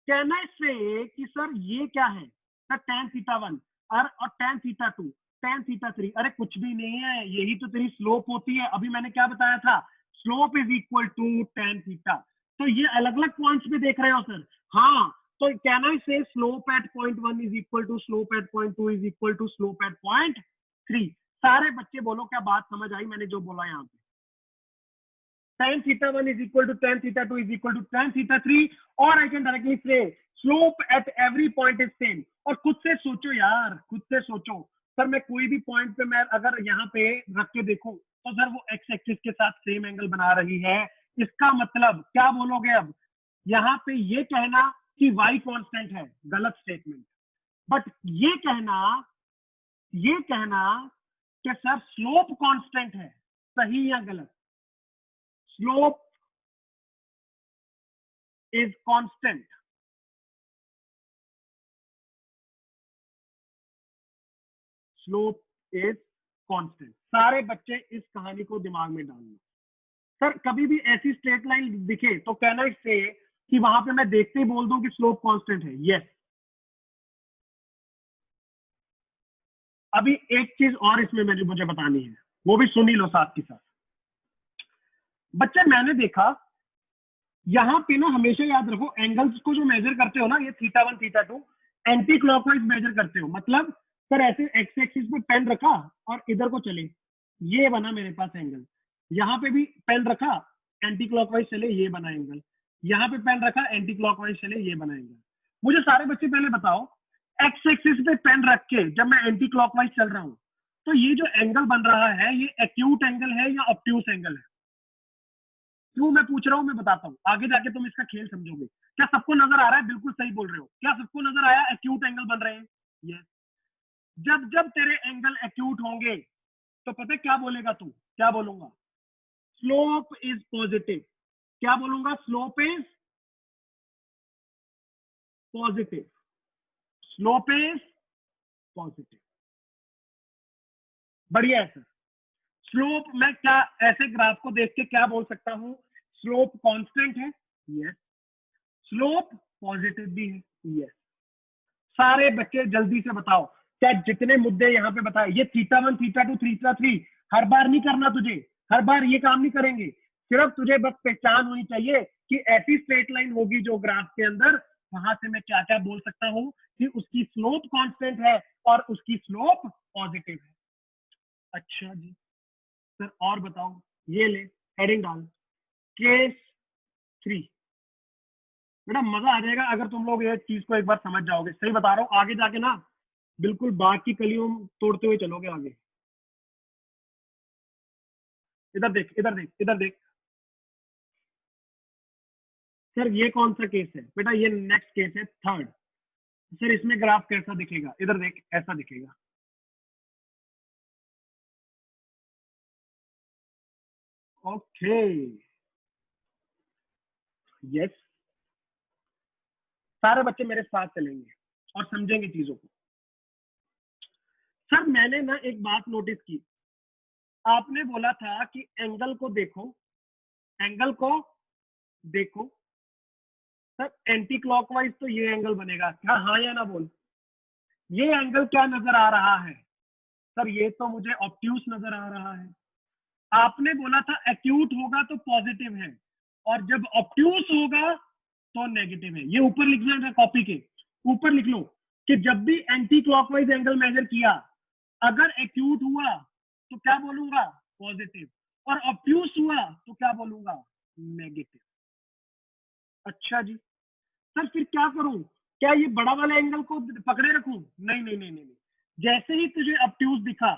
कहना से कि सर ये क्या है, सर tan θ1 और tan θ2 tan θ3, अरे कुछ भी नहीं है, यही तो तेरी स्लोप होती है। अभी मैंने क्या बताया था, slope is equal to tan θ। तो ये अलग अलग पॉइंट्स पे देख रहे हो सर, हाँ। तो कहना से slope at point 1 is equal to slope at point 2 is equal to slope at point 3। सारे बच्चे बोलो क्या बात समझ आई मैंने जो बोला यहाँ पे? tan θ1 is equal to tan θ2 is equal to tan θ3, or I can directly say slope at every point is same। और खुद से सोचो यार, खुद से सोचो, सर मैं कोई भी पॉइंट पे मैं अगर यहाँ पे रख के देखूं तो सर वो एक्स एक्सिस के साथ सेम एंगल बना रही है, इसका मतलब क्या बोलोगे अब? यहाँ पे ये कहना कि y कांस्टेंट है, गलत स्टेटमेंट। बट ये कहना कि सर स्लोप कांस्टेंट है, सही या गलत? Slope is constant, slope is constant. सारे बच्चे इस कहानी को दिमाग में डालना। सर कभी भी ऐसी स्ट्रेट लाइन दिखे तो कहना इससे कि वहां पे मैं देखते ही बोल दूं कि स्लोप कांस्टेंट है, यस। अभी एक चीज और इसमें मुझे बतानी है, वो भी सुन ही लो साथ के साथ। बच्चे मैंने देखा यहाँ पे ना, हमेशा याद रखो एंगल्स को जो मेजर करते हो ना, ये θ1 θ2 एंटी क्लॉकवाइज मेजर करते हो। मतलब सर ऐसे एक्स एक्सिस पे पेन रखा और इधर को चले, ये बना मेरे पास एंगल। यहाँ पे भी पेन रखा एंटी क्लॉकवाइज चले, ये बना एंगल। यहाँ पे पेन रखा एंटी क्लॉकवाइज चले, ये बना एंगल। मुझे सारे बच्चे पहले बताओ, एक्स एक्सिस पे पेन रख के जब मैं एंटी क्लॉकवाइज चल रहा हूँ तो ये जो एंगल बन रहा है ये एक्यूट एंगल है या ऑब्ट्यूस एंगल है? क्यों मैं पूछ रहा हूँ, मैं बताता हूँ, आगे जाके तुम इसका खेल समझोगे। क्या सबको नजर आ रहा है? बिल्कुल सही बोल रहे हो। क्या सबको नजर आया एक्यूट एंगल बन रहे हैं? यस। जब जब तेरे एंगल एक्यूट होंगे तो पता है क्या बोलेगा तू? क्या बोलूंगा? Slope is positive. क्या बोलूंगा? Slope is positive, slope is positive. बढ़िया है सर। स्लोप मैं क्या ऐसे ग्राफ को देख के क्या बोल सकता हूँ? स्लोप कांस्टेंट है, यस। स्लोप पॉजिटिव भी है, यस। सारे बच्चे जल्दी से बताओ, क्या जितने मुद्दे यहाँ पे बताए, ये θ1 θ2 θ3 हर बार नहीं करना तुझे, हर बार ये काम नहीं करेंगे। सिर्फ तुझे बस पहचान होनी चाहिए कि ऐसी स्ट्रेट लाइन होगी जो ग्राफ के अंदर, वहां से मैं क्या क्या बोल सकता हूँ कि उसकी स्लोप कांस्टेंट है और उसकी स्लोप पॉजिटिव है। अच्छा जी सर, और बताओ। ये ले हेडिंग डाल, केस 3। बेटा मजा आ जाएगा अगर तुम लोग ये चीज को एक बार समझ जाओगे, सही बता रहा हूँ। आगे जाके ना बिल्कुल बाग की कलियों तोड़ते हुए चलोगे आगे। इधर देख, इधर देख, इधर देख। सर ये कौन सा केस है बेटा? ये नेक्स्ट केस है, थर्ड। सर इसमें ग्राफ कैसा दिखेगा? इधर देख, ऐसा दिखेगा। ओके, यस, सारे बच्चे मेरे साथ चलेंगे और समझेंगे चीजों को। सर मैंने ना एक बात नोटिस की, आपने बोला था कि एंगल को देखो, एंगल को देखो। सर एंटी क्लॉकवाइज तो ये एंगल बनेगा क्या, हाँ या ना बोल। ये एंगल क्या नजर आ रहा है सर, ये तो मुझे ऑब्ट्यूस नजर आ रहा है। आपने बोला था एक्यूट होगा तो पॉजिटिव है, और जब ऑब्ट्यूस होगा तो नेगेटिव है। ये ऊपर लिखना है कॉपी के ऊपर, लिख लो कि जब भी एंटी क्लॉकवाइज एंगल मेजर किया, अगर एक्यूट हुआ तो क्या बोलूंगा, पॉजिटिव, और ऑब्ट्यूस हुआ तो क्या बोलूंगा, नेगेटिव। अच्छा जी, सर फिर क्या करूं, क्या ये बड़ा वाला एंगल को पकड़े रखूं, नहीं नहीं नहीं नहीं, जैसे ही तुझे ऑब्ट्यूस दिखा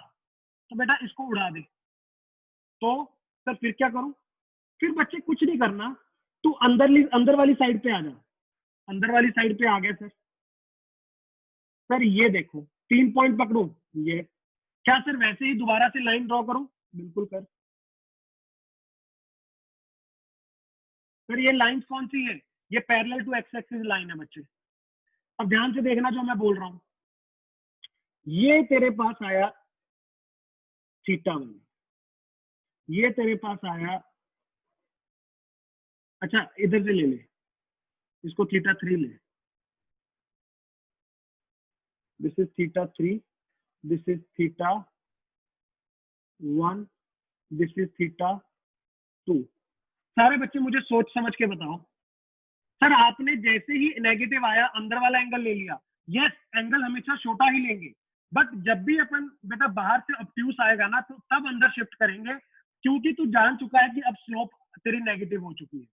तो बेटा इसको उड़ा दे। तो सर फिर क्या करूं, फिर बच्चे कुछ नहीं करना, तू अंदर वाली साइड पे आ जा। अंदर वाली साइड पे आ गया सर। सर ये देखो 3 पॉइंट पकड़ू, ये क्या सर वैसे ही दोबारा से लाइन ड्रॉ करूं, बिल्कुल कर। सर ये लाइन कौन सी है, ये parallel to X axis line है बच्चे। अब ध्यान से देखना जो मैं बोल रहा हूं, ये तेरे पास आया थीटा 1, ये तेरे पास आया, अच्छा इधर से ले ले, इसको थीटा 3 ले, this is theta 3, this is theta 1, this is theta 2। सारे बच्चे मुझे सोच समझ के बताओ, सर आपने जैसे ही नेगेटिव आया अंदर वाला एंगल ले लिया, यस एंगल हमेशा छोटा ही लेंगे, बट जब भी अपन बेटा बाहर से ऑब्ट्यूस आएगा ना तो तब अंदर शिफ्ट करेंगे, क्योंकि तू जान चुका है कि अब स्लोप तेरी नेगेटिव हो चुकी है,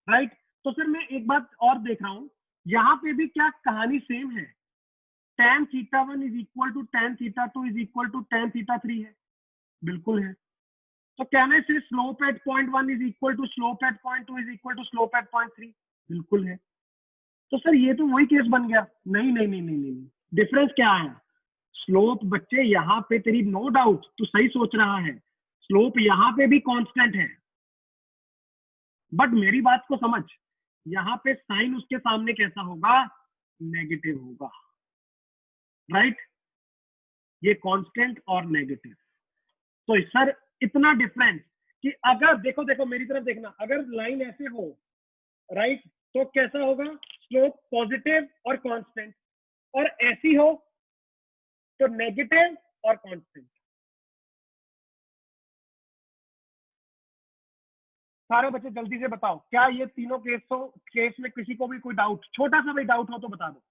राइट। तो सर मैं एक बात और देख रहा हूं, यहाँ पे भी क्या कहानी सेम है, tan θ1 is equal to tan θ2 is equal to tan θ3 है, बिल्कुल है। तो can I say slope at point 1 is equal to slope at point 2 is equal to slope at point 3, बिल्कुल है। तो सर ये तो वही केस बन गया, नहीं नहीं नहीं नहीं नहीं, डिफरेंस क्या आया, स्लोप बच्चे यहाँ पे तेरी नो डाउट तू सही सोच रहा है, स्लोप यहाँ पे भी कांस्टेंट है, बट मेरी बात को समझ, यहाँ पे साइन उसके सामने कैसा होगा, नेगेटिव होगा, राइट। ये कांस्टेंट और नेगेटिव, तो सर इतना डिफरेंस कि अगर देखो देखो मेरी तरफ देखना, अगर लाइन ऐसे हो, राइट, तो कैसा होगा, स्लोप पॉजिटिव और कांस्टेंट, और ऐसी हो तो नेगेटिव और कांस्टेंट। सारे बच्चे जल्दी से बताओ, क्या ये तीनों केस में किसी को भी कोई डाउट, छोटा सा भी डाउट हो तो बता दो।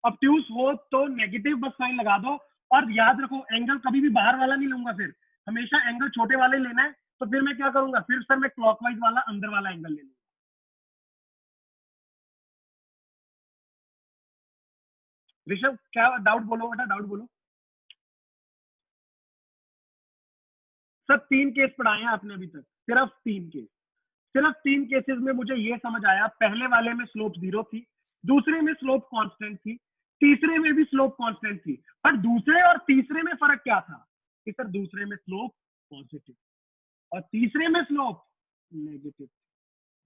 ऑब्ट्यूस हो तो नेगेटिव बस साइन लगा दो, और याद रखो एंगल कभी भी बाहर वाला नहीं लूंगा, फिर हमेशा एंगल छोटे वाले लेना है। तो फिर मैं क्या करूंगा, फिर सर मैं क्लॉकवाइज वाला अंदर वाला एंगल ले लूंगा। ऋषभ क्या डाउट बोलो बेटा, डाउट बोलो। सर 3 केस पढ़ाए हैं आपने अभी तक, सिर्फ 3 केस, सिर्फ 3 केसेस में मुझे ये समझ आया, पहले वाले में स्लोप 0 थी, दूसरे में स्लोप कांस्टेंट थी, तीसरे में भी स्लोप कांस्टेंट थी, पर दूसरे और तीसरे में फर्क क्या था, कि सर दूसरे में स्लोप पॉजिटिव और तीसरे में स्लोप नेगेटिव।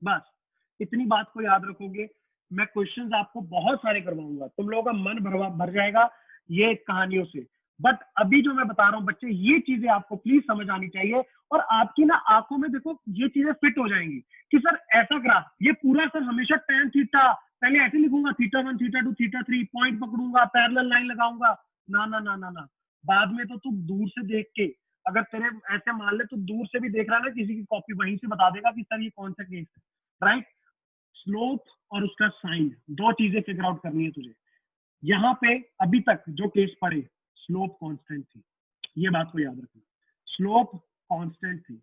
बस इतनी बात को याद रखोगे, मैं क्वेश्चंस आपको बहुत सारे करवाऊंगा, तुम लोगों का मन भर जाएगा ये कहानियों से। बट अभी जो मैं बता रहा हूँ बच्चे, ये चीजें आपको प्लीज समझ आनी चाहिए, और आपकी ना आंखों में देखो ये चीजें फिट हो जाएंगी कि सर ऐसा ग्राफ, ये पूरा सर हमेशा tan थीटा, पहले ऐसे लिखूंगा θ1 θ2 θ3, पॉइंट पकड़ूंगा, पैरेलल लाइन लगाऊंगा, ना ना ना ना ना, बाद में तो तू दूर से देख के, अगर तेरे ऐसे मान ले तो दूर से भी देख रहा है ना, किसी की कॉपी वहीं से बता देगा कि सर ये कौन सा केस है, राइट। स्लोप और उसका साइन, दो चीजें फिगर आउट करनी है तुझे। यहाँ पे अभी तक जो केस पढ़े, स्लोप कांस्टेंट थी, ये बात को याद रखना, स्लोप कांस्टेंट थी,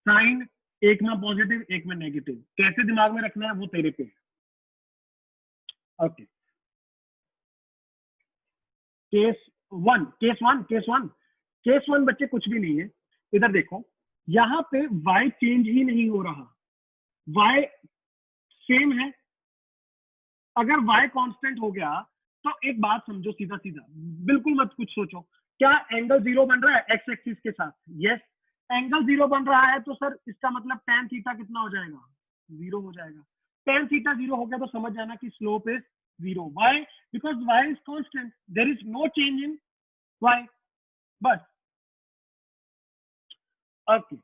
साइन एक में पॉजिटिव एक में नेगेटिव, कैसे दिमाग में रखना है वो तेरे पे है। ओके, केस वन बच्चे कुछ भी नहीं है, इधर देखो, यहाँ पे y चेंज ही नहीं हो रहा, y सेम है। अगर y कांस्टेंट हो गया तो एक बात समझो, सीधा सीधा, बिल्कुल मत कुछ सोचो, क्या एंगल 0 बन रहा है एक्स एक्सिस के साथ, यस, एंगल 0 बन रहा है तो सर इसका मतलब tan थीटा कितना हो जाएगा, 0 हो जाएगा। tan थीटा 0 हो गया तो समझ जाना कि slope is 0। Why? Because y is constant, there is no change in y, बस। ओके,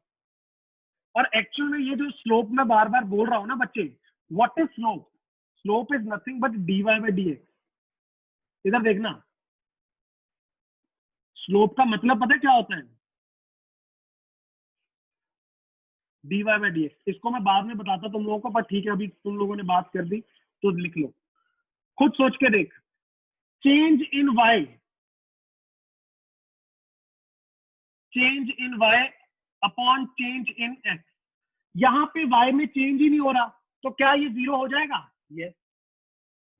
और एक्चुअल में ये जो स्लोप मैं बार बार बोल रहा हूं ना बच्चे, what is slope? Slope is nothing but dy by dx। इधर देखना, स्लोप का मतलब पता है क्या होता है? dy by dx। इसको मैं बाद में बताता तुम लोगों को, पर ठीक है अभी तुम लोगों ने बात कर दी तो लिख लो, खुद सोच के देख। Change in y, change in y upon change in x। यहां पे y में चेंज ही नहीं हो रहा, तो क्या ये 0 हो जाएगा? यस।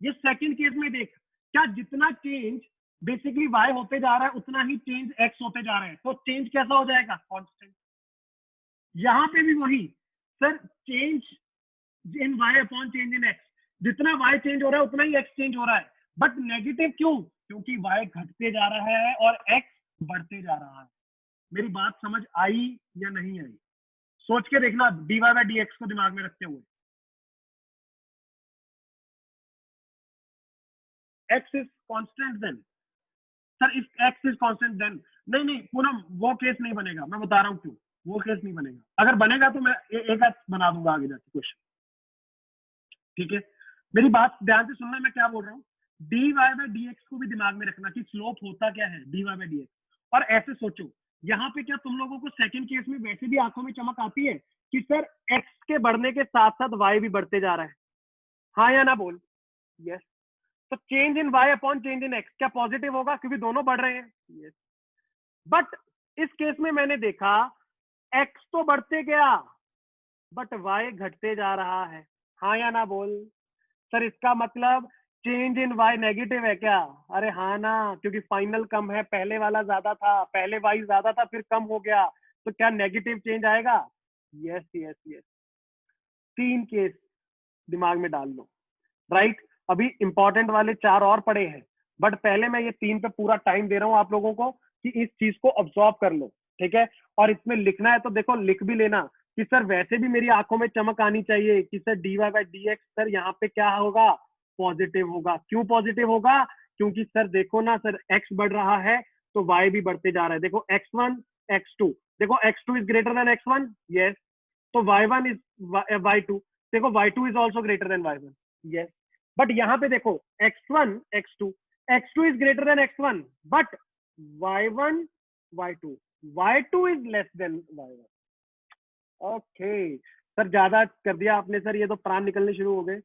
ये सेकंड केस में देख, क्या जितना चेंज बेसिकली y होते जा रहा है उतना ही चेंज x होते जा रहा है, तो चेंज कैसा हो जाएगा? कांस्टेंट। यहां पे भी वही sir, change in y upon change in x, जितना y चेंज हो रहा है उतना ही x चेंज हो रहा है, बट नेगेटिव क्यों? क्योंकि y घटते जा रहा है और x बढ़ते जा रहा है। मेरी बात समझ आई या नहीं आई? सोच के देखना dy बाय dx को दिमाग में रखते हुए। x is constant then sir, if x is constant then, नहीं नहीं पूनम वो केस नहीं बनेगा, मैं बता रहा हूँ क्यों वो केस नहीं बनेगा। अगर बनेगा तो मैं एक आध बना दूंगा आगे जाके क्वेश्चन, ठीक है? मेरी बात ध्यान से सुनना, मैं क्या बोल रहा हूँ। dy बाय dx को भी दिमाग में रखना कि स्लोप होता क्या है, dy बाय dx। और ऐसे सोचो, यहाँ पे क्या तुम लोगों को सेकंड केस में वैसे भी आंखों में चमक आती है कि सर x के बढ़ने के साथ साथ y भी बढ़ते जा रहा है? हाँ या ना बोल? यस। तो change in y upon change in x क्या पॉजिटिव होगा, क्योंकि दोनों बढ़ रहे हैं? यस। बट इस केस में मैंने देखा x तो बढ़ते गया बट y घटते जा रहा है। हाँ या ना बोल? सर इसका मतलब चेंज इन y नेगेटिव है क्या? अरे हाँ ना, क्योंकि फाइनल कम है, पहले वाला ज्यादा था, पहले y ज्यादा था फिर कम हो गया, तो क्या नेगेटिव चेंज आएगा? Yes yes yes. तीन केस दिमाग में डाल लो, राइट? अभी इंपॉर्टेंट वाले चार और पड़े हैं, बट पहले मैं ये तीन पे पूरा टाइम दे रहा हूँ आप लोगों को कि इस चीज को ऑब्जॉर्व कर लो, ठीक है? और इसमें लिखना है तो देखो लिख भी लेना कि सर वैसे भी मेरी आंखों में चमक आनी चाहिए कि sir dy by dx sir यहाँ पे क्या होगा? पॉजिटिव होगा। क्यों पॉजिटिव होगा? क्योंकि सर देखो ना सर, x बढ़ रहा है तो y भी बढ़ते जा रहा है। देखो x1 x2, देखो x2 is greater than x1, yes. तो y1 इज y2, देखो y2 is also greater than y1, yes. But यहाँ पे देखो x1 x2, x2 is greater than x1 but y1 y2, y2 is less then y1। Okay sir, ज्यादा कर दिया आपने sir, ये तो प्राण निकलने शुरू हो गए।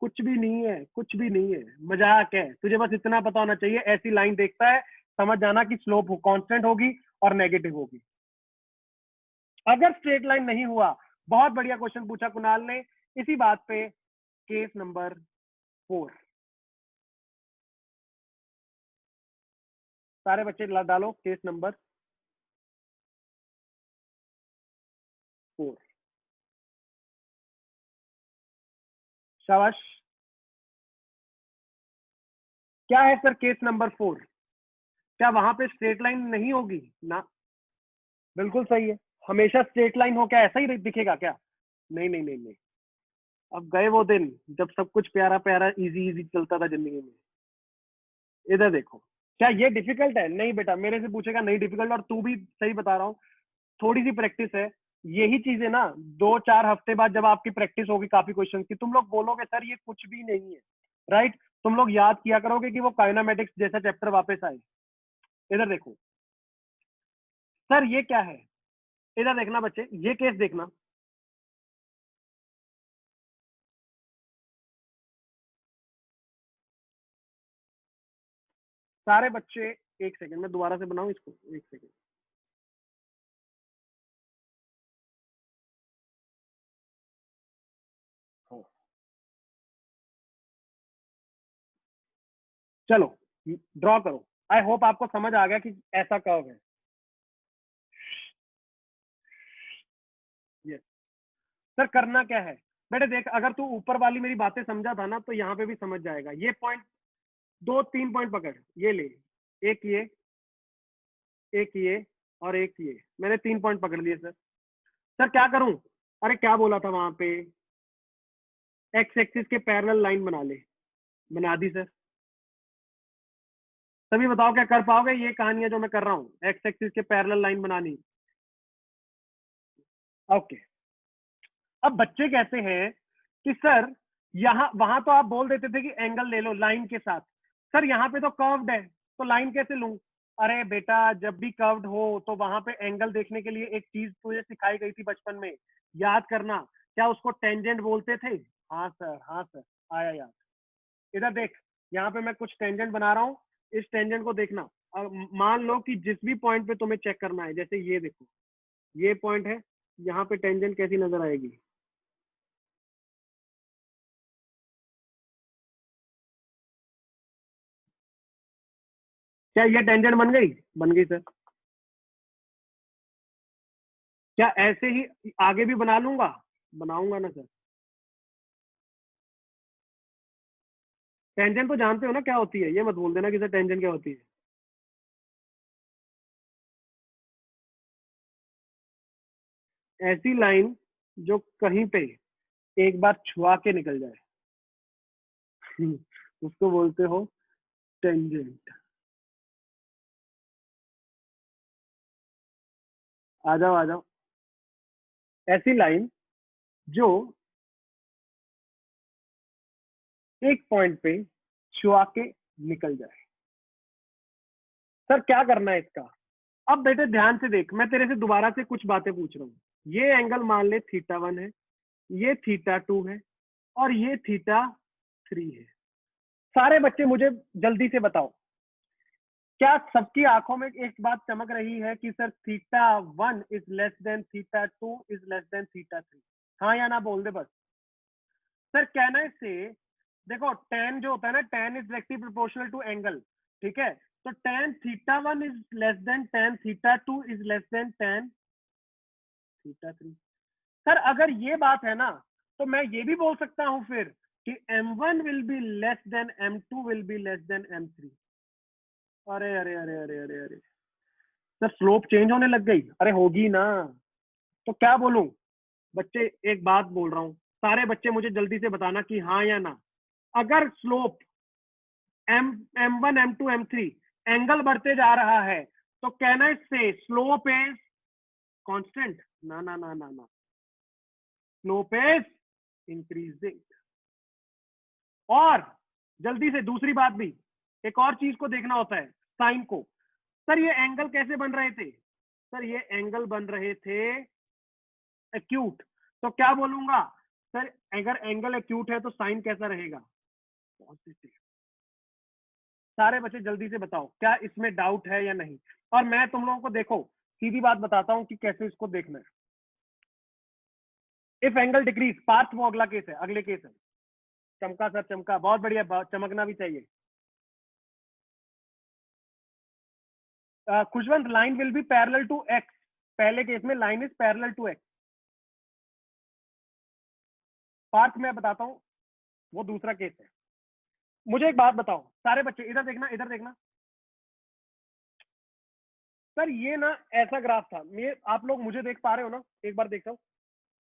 कुछ भी नहीं है, कुछ भी नहीं है, मजाक है। तुझे बस इतना पता होना चाहिए, ऐसी लाइन देखता है समझ जाना कि स्लोप कांस्टेंट होगी और नेगेटिव होगी। अगर स्ट्रेट लाइन नहीं हुआ, बहुत बढ़िया क्वेश्चन पूछा कुणाल ने इसी बात पे, केस नंबर 4। सारे बच्चे डालो केस नंबर 4। शाबाश। क्या है सर केस नंबर 4? क्या वहां पे स्ट्रेट लाइन नहीं होगी ना? बिल्कुल सही है। हमेशा स्ट्रेट लाइन हो क्या ऐसा ही दिखेगा क्या? नहीं नहीं नहीं नहीं। अब गए वो दिन जब सब कुछ प्यारा प्यारा इजी इजी चलता था जिंदगी में। इधर देखो, क्या ये डिफिकल्ट है? नहीं बेटा, मेरे से पूछेगा नहीं डिफिकल्ट, और तू भी सही बता रहा हूँ, थोड़ी सी प्रैक्टिस है। यही चीज है ना, 2-4 हफ्ते बाद जब आपकी प्रैक्टिस होगी काफी क्वेश्चन की, तुम लोग बोलोगे सर ये कुछ भी नहीं है, राइट? तुम लोग याद किया करोगे कि वो काइनेमेटिक्स जैसा चैप्टर वापस आए। इधर देखो सर, ये क्या है? इधर देखना बच्चे, ये केस देखना। सारे बच्चे एक सेकंड में दोबारा से बनाऊं इसको, एक सेकंड। चलो ड्रॉ करो। आई होप आपको समझ आ गया कि ऐसा कर्व है। यस सर, करना क्या है बेटे? देख, अगर तू ऊपर वाली मेरी बातें समझा था ना तो यहाँ पे भी समझ जाएगा। ये पॉइंट, 2-3 पॉइंट पकड़, ये ले, एक ये, एक ये, और एक ये, मैंने 3 पॉइंट पकड़ लिए सर। सर क्या करूं? अरे क्या बोला था वहां पे, एक्स एक्सिस के पैरेलल लाइन बना ले, बना दी सर। सभी बताओ क्या कर पाओगे ये कहानियां जो मैं कर रहा हूँ, एक्स एक्सिस के पैरेलल लाइन बनानी। ओके। अब बच्चे कहते हैं कि सर यहाँ वहां तो आप बोल देते थे कि एंगल ले लो लाइन के साथ, सर यहाँ पे तो कर्व्ड है तो लाइन कैसे लूं? अरे बेटा जब भी कर्व्ड हो तो वहां पे एंगल देखने के लिए एक चीज तुझे सिखाई गई थी बचपन में, याद करना, क्या उसको टेंजेंट बोलते थे? हाँ सर, हाँ सर, आया याद। इधर देख, यहाँ पे मैं कुछ टेंजेंट बना रहा हूँ, इस टेंजेंट को देखना। और मान लो कि जिस भी पॉइंट पे तुम्हें चेक करना है, जैसे ये देखो, ये पॉइंट है, यहाँ पे टेंजेंट कैसी नजर आएगी? क्या ये टेंजेंट बन गई? बन गई सर। क्या ऐसे ही आगे भी बना लूंगा? बनाऊंगा ना सर। टेंजेंट तो जानते हो ना क्या होती है, ये मत बोल देना कि सर टेंजेंट क्या होती है। ऐसी लाइन जो कहीं पे एक बार छुआ के निकल जाए, उसको बोलते हो टेंजेंट। आ जाओ आ जाओ। ऐसी लाइन जो एक पॉइंट पे छुआ के निकल जाए। सर क्या करना है इसका? अब बेटे ध्यान से देख, मैं तेरे से दोबारा से कुछ बातें पूछ रहा हूँ। ये एंगल मान ले थीटा 1 है, ये थीटा 2 है, और ये थीटा 3 है। सारे बच्चे मुझे जल्दी से बताओ, क्या सबकी आंखों में एक बात चमक रही है कि sir theta 1 is less then theta 2 is less then theta 3? हाँ या ना बोल दे बस। सर कहना इससे, देखो टेन जो होता है ना, tan is directly proportional to angle, ठीक है? तो tan theta 1 is less than tan theta 2 is less than tan theta 3। Sir अगर ये बात है ना, तो मैं ये भी बोल सकता हूं फिर कि M1 will be less then M2 will be less then M3। अरे अरे अरे अरे अरे अरे, सर स्लोप चेंज होने लग गई? अरे होगी ना। तो क्या बोलूं? बच्चे एक बात बोल रहा हूं, सारे बच्चे मुझे जल्दी से बताना कि हाँ या ना। अगर slope M1 M2 M3 angle बढ़ते जा रहा है, तो कहना इससे स्लोप इज कांस्टेंट? ना ना ना ना ना, स्लोप इज इंक्रीजिंग। और जल्दी से दूसरी बात भी, एक और चीज को देखना होता है, साइन को। सर ये एंगल कैसे बन रहे थे? सर ये एंगल बन रहे थे एक्यूट। तो क्या बोलूंगा सर, अगर एंगल एक्यूट है तो साइन कैसा रहेगा? पॉजिटिव। सारे बच्चे जल्दी से बताओ क्या इसमें डाउट है या नहीं। और मैं तुम लोगों को देखो सीधी बात बताता हूं कि कैसे इसको देखना है। इफ एंगल डिक्रीज, पार्थ वो अगला केस है, अगले केस है। चमका सर चमका, बहुत बढ़िया, चमकना भी चाहिए। Khushwant, line will be parallel to X. पहले केस में line is parallel to X. Parth मैं बताता हूं, वो दूसरा केस है। मुझे एक बात बताओ सारे बच्चे, इधर देखना इधर देखना। सर ये ना ऐसा ग्राफ था, मैं आप लोग मुझे देख पा रहे हो ना? एक बार देखता हूँ,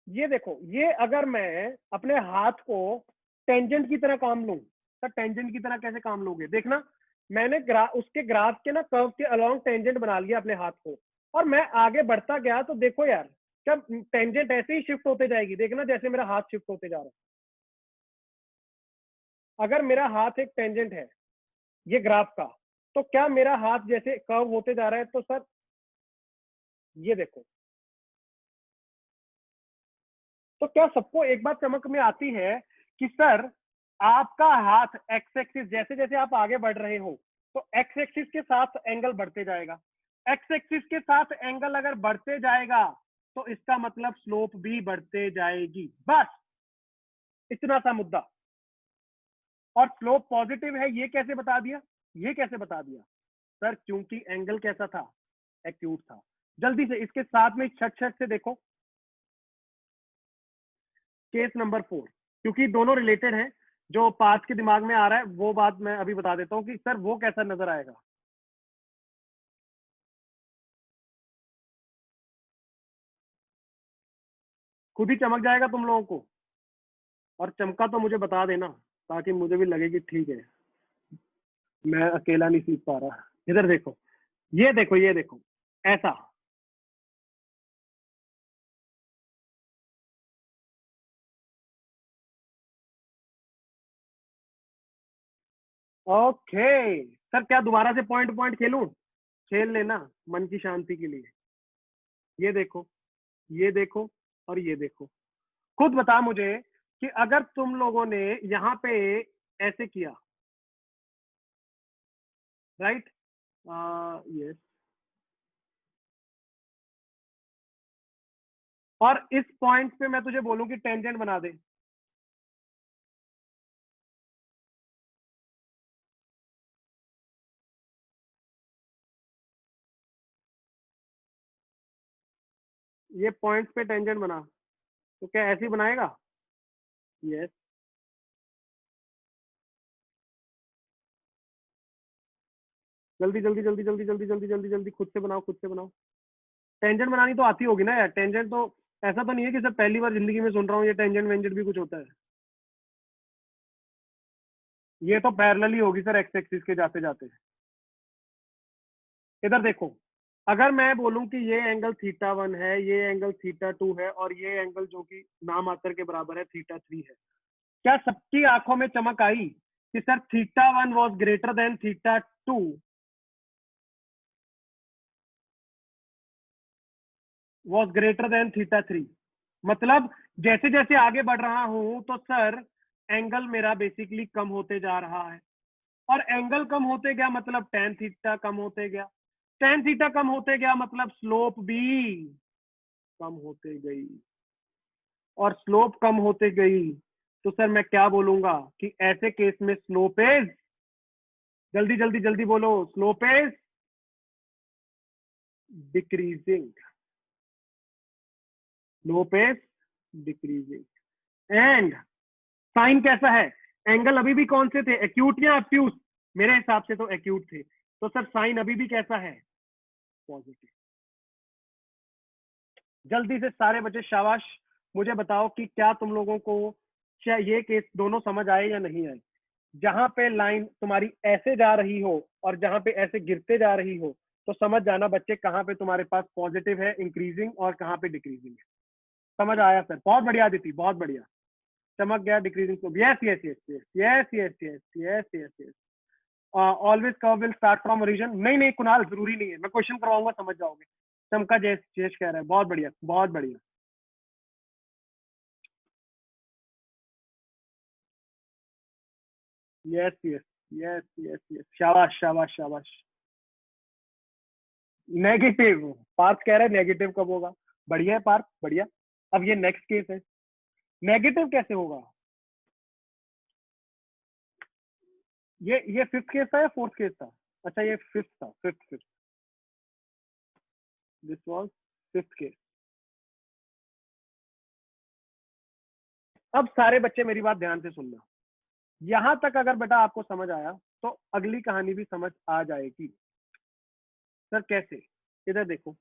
ये देखो, ये अगर मैं अपने हाथ को टेंजेंट की तरह काम लूं, सर टेंजेंट की तरह कैसे काम लोगे? देखना, मैंने उसके ग्राफ के ना कर्व के अलोंग टेंजेंट बना लिया अपने हाथ को, और मैं आगे बढ़ता गया तो देखो यार, क्या टेंजेंट ऐसे ही शिफ्ट होते जाएगी? देखना जैसे मेरा हाथ शिफ्ट होते जा रहा है। अगर मेरा हाथ एक टेंजेंट है ये ग्राफ का, तो क्या मेरा हाथ जैसे कर्व होते जा रहा है? तो सर ये देखो, तो क्या सबको एक बात समझ में आती है कि सर आपका हाथ एक्स एक्सिस, जैसे जैसे आप आगे बढ़ रहे हो तो एक्स एक्सिस के साथ एंगल बढ़ते जाएगा। एक्स एक्सिस के साथ एंगल अगर बढ़ते जाएगा तो इसका मतलब स्लोप भी बढ़ते जाएगी। बस इतना सा मुद्दा। और स्लोप पॉजिटिव है ये कैसे बता दिया? ये कैसे बता दिया? सर क्योंकि एंगल कैसा था? एक्यूट था। जल्दी से इसके साथ में छट छट से देखो केस नंबर 4, क्योंकि दोनों रिलेटेड हैं। जो पांच के दिमाग में आ रहा है वो बात मैं अभी बता देता हूँ कि सर वो कैसा नजर आएगा। खुद ही चमक जाएगा तुम लोगों को, और चमका तो मुझे बता देना ताकि मुझे भी लगे कि ठीक है मैं अकेला नहीं सीख पा रहा। इधर देखो, ये देखो, ये देखो, ऐसा। ओके सर, क्या दोबारा से पॉइंट पॉइंट खेलूं? खेल लेना मन की शांति के लिए। ये देखो, ये देखो, और ये देखो। खुद बता मुझे कि अगर तुम लोगों ने यहाँ पे ऐसे किया, राइट, यस, और इस पॉइंट पे मैं तुझे बोलूं कि टेंजेंट बना दे, ये पॉइंट्स पे टेंजेंट बना, तो क्या ऐसे ही बनाएगा? यस। जल्दी जल्दी जल्दी जल्दी जल्दी जल्दी जल्दी जल्दी, खुद से बनाओ, खुद से बनाओ। टेंजेंट बनानी तो आती होगी ना यार, टेंजेंट तो ऐसा तो नहीं है कि सब पहली बार जिंदगी में सुन रहा हूँ ये टेंजेंट वेंजेंट भी कुछ होता है। ये तो पैरेलल ही होगी सर, एक्स एक्सिस के जाते जाते। इधर देखो, अगर मैं बोलूं कि ये एंगल थीटा 1 है, ये एंगल थीटा 2 है, और ये एंगल जो कि नामात्र के बराबर है थीटा 3 है, क्या सबकी आंखों में चमक आई कि sir theta 1 was greater than theta 2? Was greater than theta 3? मतलब जैसे जैसे आगे बढ़ रहा हूं तो सर एंगल मेरा बेसिकली कम होते जा रहा है, और एंगल कम होते गया मतलब टेन थीटा कम होते गया, टेन थीटा कम होते गया मतलब स्लोप भी कम होते गई, और स्लोप कम होते गई तो सर मैं क्या बोलूंगा कि ऐसे केस में स्लोप इज, जल्दी जल्दी जल्दी बोलो, slope is decreasing, slope is decreasing. And sign कैसा है? एंगल अभी भी कौन से थे, एक्यूट या ऑब्ट्यूस? मेरे हिसाब से तो एक्यूट थे, तो सर साइन अभी भी कैसा है? पॉजिटिव। जल्दी से सारे बच्चे शाबाश, मुझे बताओ कि क्या तुम लोगों को क्या ये केस दोनों समझ आए या नहीं आए? जहां पे लाइन तुम्हारी ऐसे जा रही हो और जहां पे ऐसे गिरते जा रही हो, तो समझ जाना बच्चे कहाँ पे तुम्हारे पास पॉजिटिव है इंक्रीजिंग और कहाँ पे डिक्रीजिंग है। समझ आया सर? बहुत बढ़िया आदिति, बहुत बढ़िया। चमक गया डिक्रीजिंग को, yes yes yes yes yes yes yes yes yes yes. Always curve will start from origin, नहीं नहीं कुणाल, जरूरी नहीं है, मैं क्वेश्चन करवाऊंगा समझ जाओगे। चमका जयेश, जयेश कह रहा है, बहुत बढ़िया बहुत बढ़िया। Yes yes yes yes yes, शाबाश शाबाश शाबाश। नेगेटिव, पार्थ कह रहा है नेगेटिव कब होगा? बढ़िया है पार्थ, बढ़िया। अब ये नेक्स्ट केस है, नेगेटिव कैसे होगा? ये फिफ्थ केस था या फोर्थ केस था? अच्छा ये फिफ्थ था, fifth fifth, this was fifth case. अब सारे बच्चे मेरी बात ध्यान से सुनना, यहां तक अगर बेटा आपको समझ आया तो अगली कहानी भी समझ आ जाएगी। सर कैसे? इधर देखो,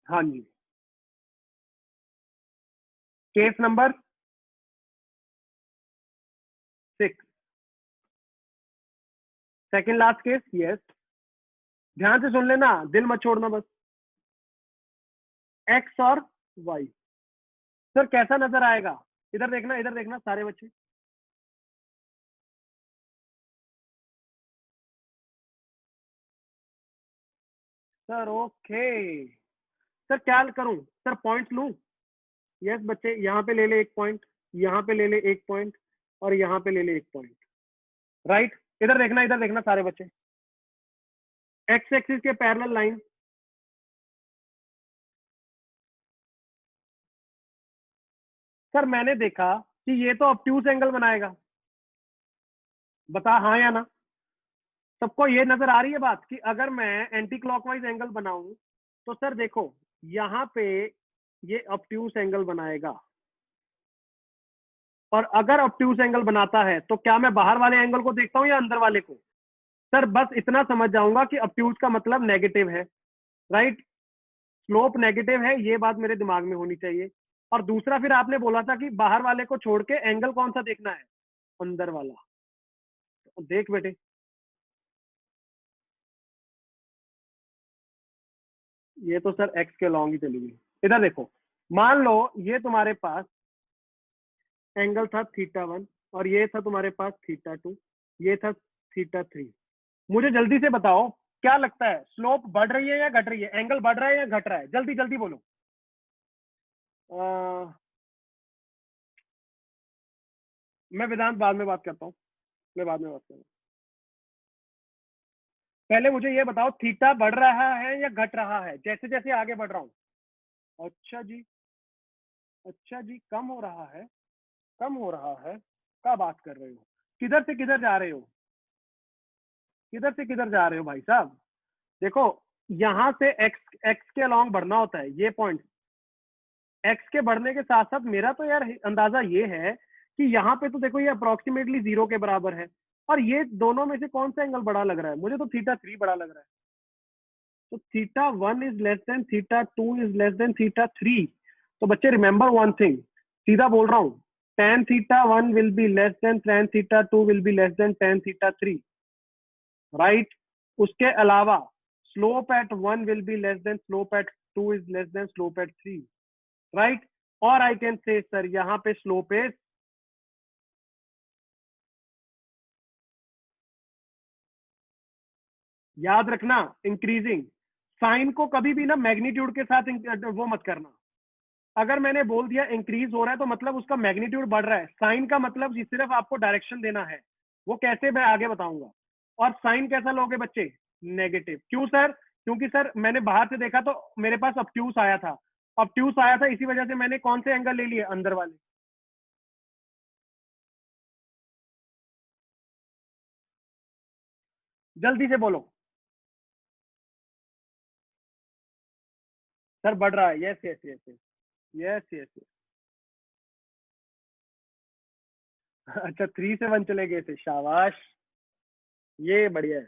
हाँ जी, case number 6, second last case, yes. ध्यान से सुन लेना, दिल मत छोड़ना बस। एक्स और वाई, सर कैसा नजर आएगा? इधर देखना सारे बच्चे। सर ओके, सर क्या करूं? सर पॉइंट लूं? यस बच्चे, यहाँ पे ले ले एक पॉइंट, यहाँ पे ले ले एक पॉइंट, और यहाँ पे ले ले एक पॉइंट, राइट। इधर देखना सारे बच्चे, एक्स एक्सिस के पैरेलल लाइन, सर मैंने देखा कि ये तो ऑब्ट्यूस एंगल बनाएगा, बता हाँ या ना। सबको ये नजर आ रही है बात कि अगर मैं एंटी क्लॉकवाइज एंगल बनाऊं तो सर देखो यहाँ पे ये ऑब्ट्यूस एंगल बनाएगा, और अगर ऑब्ट्यूस एंगल बनाता है तो क्या मैं बाहर वाले एंगल को देखता हूँ या अंदर वाले को? सर बस इतना समझ जाऊंगा कि ऑब्ट्यूज का मतलब नेगेटिव है, राइट, स्लोप नेगेटिव है, ये बात मेरे दिमाग में होनी चाहिए। और दूसरा फिर आपने बोला था कि बाहर वाले को छोड़ के एंगल कौन सा देखना है, अंदर वाला। तो देख बेटे, ये तो सर एक्स के लॉन्ग ही चली गई। इधर देखो, मान लो ये तुम्हारे पास एंगल था θ1 और ये था तुम्हारे पास θ2, ये था θ3। मुझे जल्दी से बताओ क्या लगता है, स्लोप बढ़ रही है या घट रही है, एंगल बढ़ रहा है या घट रहा है, जल्दी जल्दी बोलो। मैं वेदांत बाद में बात करता हूँ, मैं बाद में बात करूँ। पहले मुझे ये बताओ थीटा बढ़ रहा है या घट रहा है जैसे जैसे आगे बढ़ रहा हूँ। अच्छा जी, अच्छा जी, कम हो रहा है, कम हो रहा है, क्या बात कर रहे हो, किधर से किधर जा रहे हो, किधर से किधर जा रहे हो भाई साहब। देखो, यहां से एक्स एक्स के अलोंग बढ़ना होता है, ये पॉइंट एक्स के बढ़ने के साथ साथ मेरा तो यार अंदाजा ये है कि यहाँ पे तो देखो ये अप्रोक्सीमेटली 0 के बराबर है, और ये दोनों में से कौन सा एंगल बड़ा लग रहा है, मुझे तो θ3 बड़ा लग रहा है। तो θ1 is less than θ2 is less than θ3। तो बच्चे रिमेंबर वन थिंग, सीधा बोल रहा हूँ, tan θ1 will be less than tan θ2 will be less than tan θ3, right. उसके अलावा slope at 1 will be less than slope at 2 is less than slope at 3, right. और I can say sir यहाँ पे slope is, याद रखना, increasing. Sign को कभी भी ना मैग्नीट्यूड के साथ वो मत करना। अगर मैंने बोल दिया इंक्रीज हो रहा है तो मतलब उसका मैग्नीट्यूड बढ़ रहा है, साइन का मतलब सिर्फ आपको डायरेक्शन देना है, वो कैसे मैं आगे बताऊंगा। और साइन कैसा लोगे बच्चे, नेगेटिव। क्यों सर, क्योंकि सर मैंने बाहर से देखा तो मेरे पास ऑब्ट्यूस आया था, ऑब्ट्यूस आया था, इसी वजह से मैंने कौन से एंगल ले लिए, अंदर वाले। जल्दी से बोलो। सर बढ़ रहा है, yes yes yes yes yes yes. अच्छा 3 से 1 चले गए थे, शाबाश, ये बढ़िया है।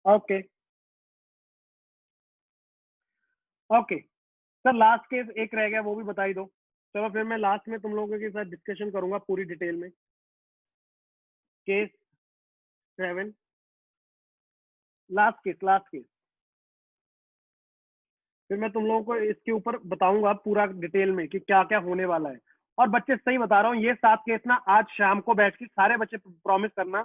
Okay okay sir, last case एक रह गया, वो भी बता ही दो। चलो फिर मैं लास्ट में तुम लोगों के साथ डिस्कशन करूंगा पूरी डिटेल में। Case 7, last case, last case. फिर मैं तुम लोगों को इसके ऊपर बताऊंगा पूरा डिटेल में कि क्या क्या होने वाला है। और बच्चे सही बता रहा हूँ, ये 7 केस ना आज शाम को बैठ के सारे बच्चे प्रॉमिस करना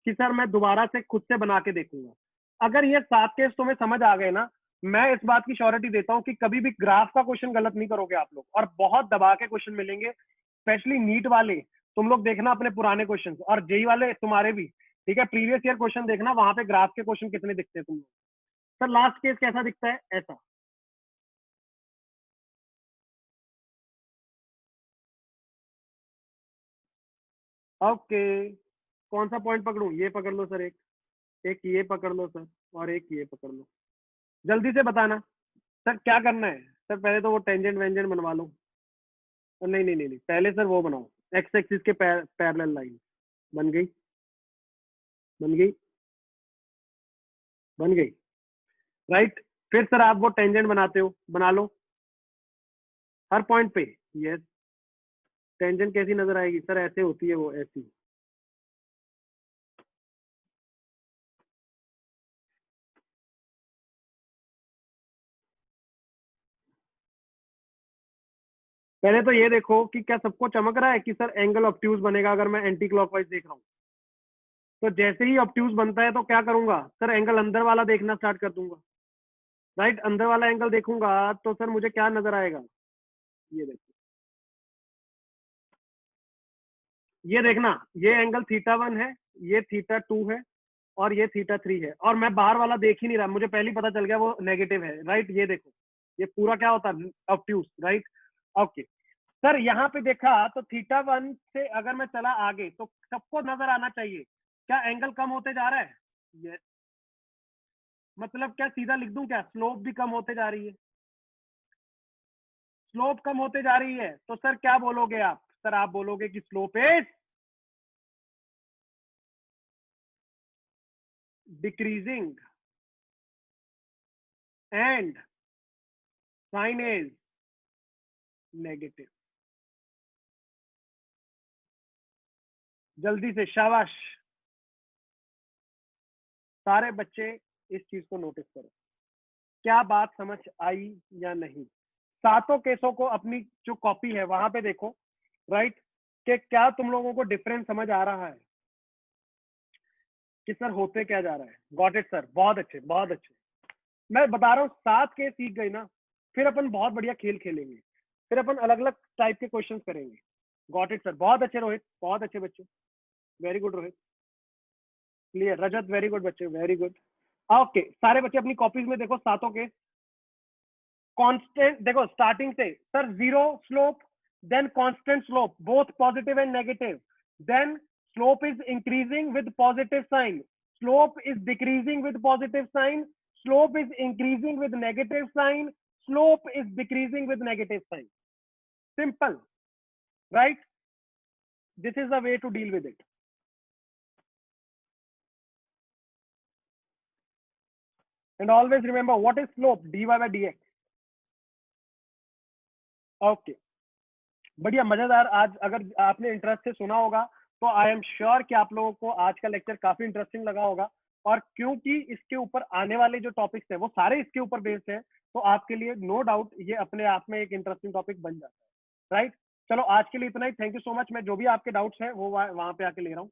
कि सर मैं दोबारा से खुद से बना के देखूंगा। अगर ये 7 केस तुम्हें समझ आ गए ना, मैं इस बात की श्योरिटी देता हूँ कि कभी भी ग्राफ का क्वेश्चन गलत नहीं करोगे आप लोग, और बहुत दबा के क्वेश्चन मिलेंगे, स्पेशली नीट वाले। तुम लोग देखना अपने पुराने क्वेश्चन, और जेई वाले तुम्हारे भी, ठीक है, प्रीवियस ईयर क्वेश्चन देखना, वहां पे ग्राफ के क्वेश्चन कितने दिखते हैं तुम लोग। सर लास्ट केस कैसा दिखता है, ऐसा। ओके, कौन सा पॉइंट पकड़ूं, ये पकड़ लो सर, एक एक ये पकड़ लो सर, और एक ये पकड़ लो, जल्दी से बताना। सर क्या करना है, सर पहले तो वो टेंजेंट वेंजेंट बनवा लो। नहीं नहीं नहीं नहीं, पहले सर वो बनाओ, एक्स एक्सिस के पैरेलल लाइन। बन गई, बन गई, बन गई, राइट। फिर सर आप वो टेंजेंट बनाते हो, बना लो हर पॉइंट पे। यस, टेंजेंट कैसी नजर आएगी सर, ऐसे होती है वो, ऐसी। पहले तो ये देखो कि क्या सबको चमक रहा है कि सर एंगल ऑब्ट्यूज बनेगा अगर मैं एंटी क्लॉकवाइज देख रहा हूँ। तो जैसे ही ऑब्ट्यूज बनता है तो क्या करूंगा सर, एंगल अंदर वाला देखना स्टार्ट कर दूंगा, राइट। अंदर वाला एंगल देखूंगा तो सर मुझे क्या नजर आएगा, ये देखो, ये देखना, ये एंगल θ1 है, ये θ2 है, और ये θ3 है, और मैं बाहर वाला देख ही नहीं रहा, मुझे पहले ही पता चल गया वो नेगेटिव है, राइट। ये देखो, ये पूरा क्या होता है, ऑब्ट्यूज, राइट। ओके सर, यहाँ पे देखा तो θ1 से अगर मैं चला आगे तो सबको नजर आना चाहिए क्या एंगल कम होते जा रहा है। ये मतलब क्या सीधा लिख दूं क्या, स्लोप भी कम होते जा रही है, स्लोप कम होते जा रही है, तो सर क्या बोलोगे आप, सर आप बोलोगे कि slope is decreasing and sign is negative. जल्दी से शाबाश, सारे बच्चे इस चीज को नोटिस करो, क्या बात समझ आई या नहीं। सातों केसों को अपनी जो कॉपी है वहां पे देखो, राइट, कि क्या तुम लोगों को डिफरेंस समझ आ रहा है कि सर होते क्या जा रहा है। गॉट इट सर, बहुत अच्छे बहुत अच्छे। मैं बता रहा हूँ 7 केस सीख गए ना, फिर अपन बहुत बढ़िया खेल खेलेंगे, फिर अपन अलग अलग टाइप के क्वेश्चंस करेंगे। गॉट इट सर, बहुत अच्छे रोहित, बहुत अच्छे बच्चे, वेरी गुड रोहित, क्लियर रजत, वेरी गुड बच्चे, वेरी गुड। ओके, सारे बच्चे अपनी कॉपीज में देखो सातों के। कांस्टेंट देखो स्टार्टिंग से, sir zero slope, then constant slope both positive and negative, then slope is increasing with positive sign, slope is decreasing with positive sign, slope is increasing with negative sign, slope is decreasing with negative sign. Simple, right, this is the way to deal with it. And always remember what is slope, dy by dx. Okay, बढ़िया मजेदार। आज अगर आपने interest से सुना होगा तो I am sure कि आप लोगों को आज का लेक्चर काफी इंटरेस्टिंग लगा होगा, और क्योंकि इसके ऊपर आने वाले जो टॉपिक्स हैं वो सारे इसके ऊपर बेस्ड है, तो आपके लिए नो डाउट ये अपने आप में एक इंटरेस्टिंग टॉपिक बन जाता है, राइट। चलो आज के लिए इतना ही, थैंक यू सो मच। मैं जो भी आपके डाउट्स हैं वो वहां पे आके ले रहा हूँ।